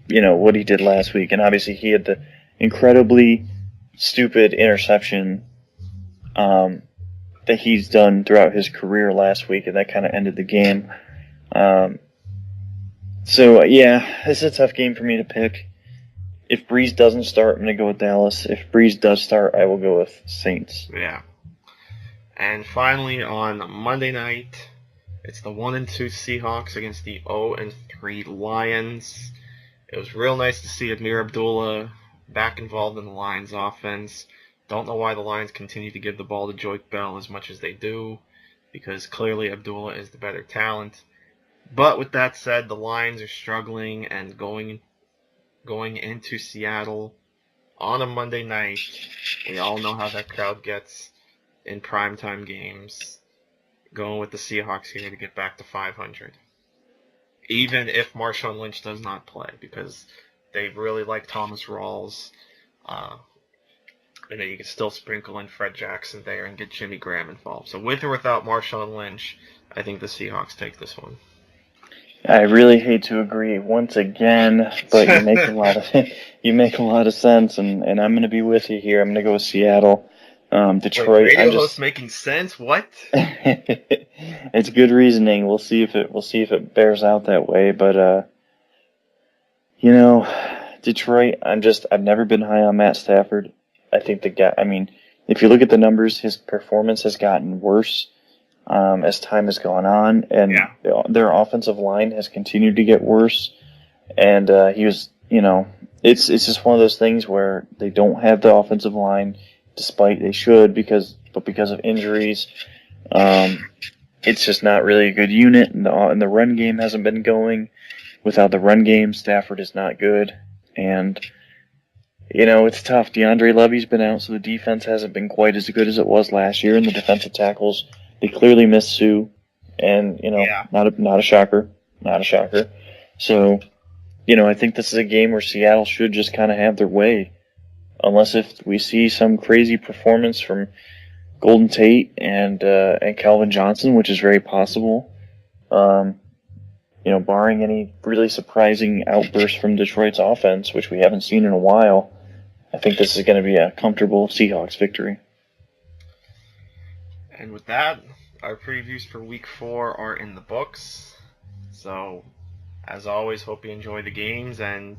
what he did last week. And obviously he had the incredibly stupid interception that he's done throughout his career last week, and that kind of ended the game. This is a tough game for me to pick. If Brees doesn't start, I'm going to go with Dallas. If Brees does start, I will go with Saints. Yeah. And finally, on Monday night, it's the 1-2 Seahawks against the 0-3 Lions. It was real nice to see Amir Abdullah back involved in the Lions offense. Don't know why the Lions continue to give the ball to Joique Bell as much as they do, because clearly Abdullah is the better talent. But with that said, the Lions are struggling, and going into Seattle on a Monday night, we all know how that crowd gets in primetime games. Going with the Seahawks here to get back to 500. Even if Marshawn Lynch does not play, because they really like Thomas Rawls. And then you can still sprinkle in Fred Jackson there and get Jimmy Graham involved. So with or without Marshawn Lynch, I think the Seahawks take this one. I really hate to agree once again, but you make a lot of sense, and I'm going to be with you here. I'm going to go with Seattle. Detroit. Wait, radio host making sense? What? It's good reasoning. We'll see if it bears out that way. But Detroit. I've never been high on Matt Stafford. I think the guy. If you look at the numbers, his performance has gotten worse as time has gone on, and their offensive line has continued to get worse. And he was, it's just one of those things where they don't have the offensive line, despite they should, because of injuries. It's just not really a good unit, and the run game hasn't been going. Without the run game, Stafford is not good, and it's tough. DeAndre Levy's been out, so the defense hasn't been quite as good as it was last year, and the defensive tackles, they clearly miss Sue, and not a shocker. So, I think this is a game where Seattle should just kind of have their way. Unless if we see some crazy performance from Golden Tate and Calvin Johnson, which is very possible. Barring any really surprising outbursts from Detroit's offense, which we haven't seen in a while, I think this is going to be a comfortable Seahawks victory. And with that, our previews for Week 4 are in the books. So, as always, hope you enjoy the games. And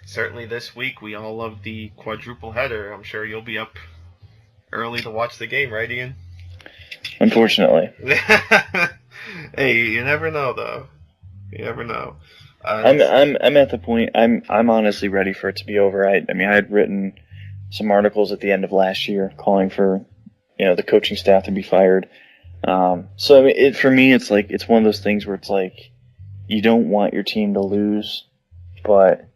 certainly this week, we all love the quadruple header. I'm sure you'll be up early to watch the game, right, Ian? Unfortunately. Hey, you never know, though. You never know. I'm at the point. I'm honestly ready for it to be over. I had written some articles at the end of last year calling for the coaching staff to be fired. For me, it's like it's one of those things where it's like you don't want your team to lose, but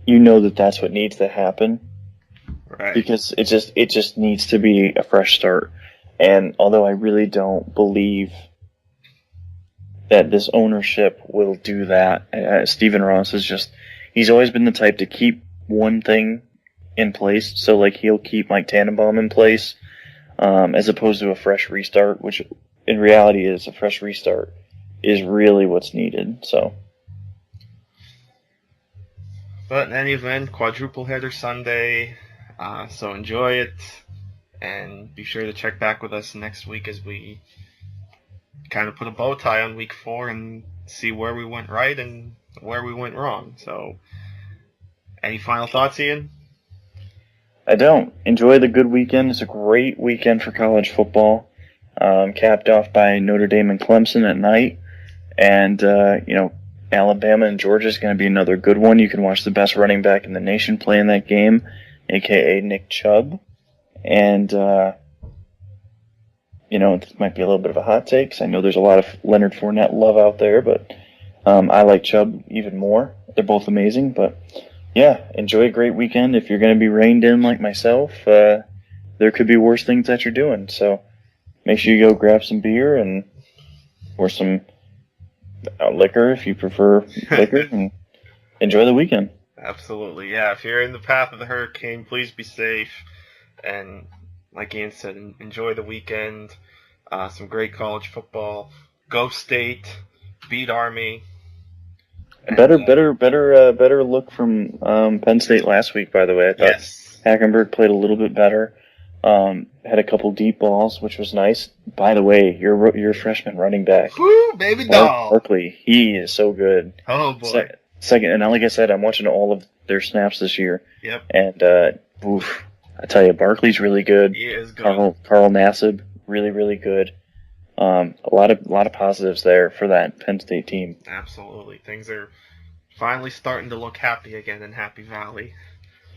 you know that that's what needs to happen. Right. Because it just needs to be a fresh start. And although I really don't believe that this ownership will do that, Stephen Ross he's always been the type to keep one thing in place. So like he'll keep Mike Tannenbaum in place, as opposed to a fresh restart, which in reality is a fresh restart is really what's needed. So. But in any event, quadruple header Sunday. So enjoy it, and be sure to check back with us next week as we kind of put a bow tie on Week 4 and see where we went right and where we went wrong. So, any final thoughts, Ian? I don't. Enjoy the good weekend. It's a great weekend for college football, capped off by Notre Dame and Clemson at night. And, Alabama and Georgia is going to be another good one. You can watch the best running back in the nation play in that game, a.k.a. Nick Chubb. And, this might be a little bit of a hot take because I know there's a lot of Leonard Fournette love out there, but I like Chubb even more. They're both amazing. But, yeah, enjoy a great weekend. If you're going to be reined in like myself, there could be worse things that you're doing. So make sure you go grab some beer or some liquor if you prefer liquor, and enjoy the weekend. Absolutely, yeah. If you're in the path of the hurricane, please be safe. And like Ian said, enjoy the weekend. Some great college football. Go State. Beat Army. And, better look from Penn State last week. By the way, I thought yes. Hackenberg played a little bit better. Had a couple deep balls, which was nice. By the way, your freshman running back, woo, baby doll, Barkley, he is so good. Oh boy. Second, and like I said, I'm watching all of their snaps this year. Yep. And I tell you, Barkley's really good. He is good. Carl Nassib, really, really good. A lot of positives there for that Penn State team. Absolutely, things are finally starting to look happy again in Happy Valley.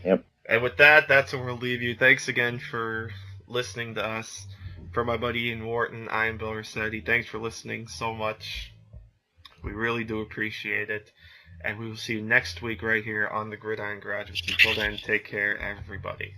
Yep. And with that, that's where we'll leave you. Thanks again for listening to us. For my buddy Ian Wharton, I am Bill Rossetti. Thanks for listening so much. We really do appreciate it. And we will see you next week right here on the Gridiron Graduates. Until then, take care, everybody.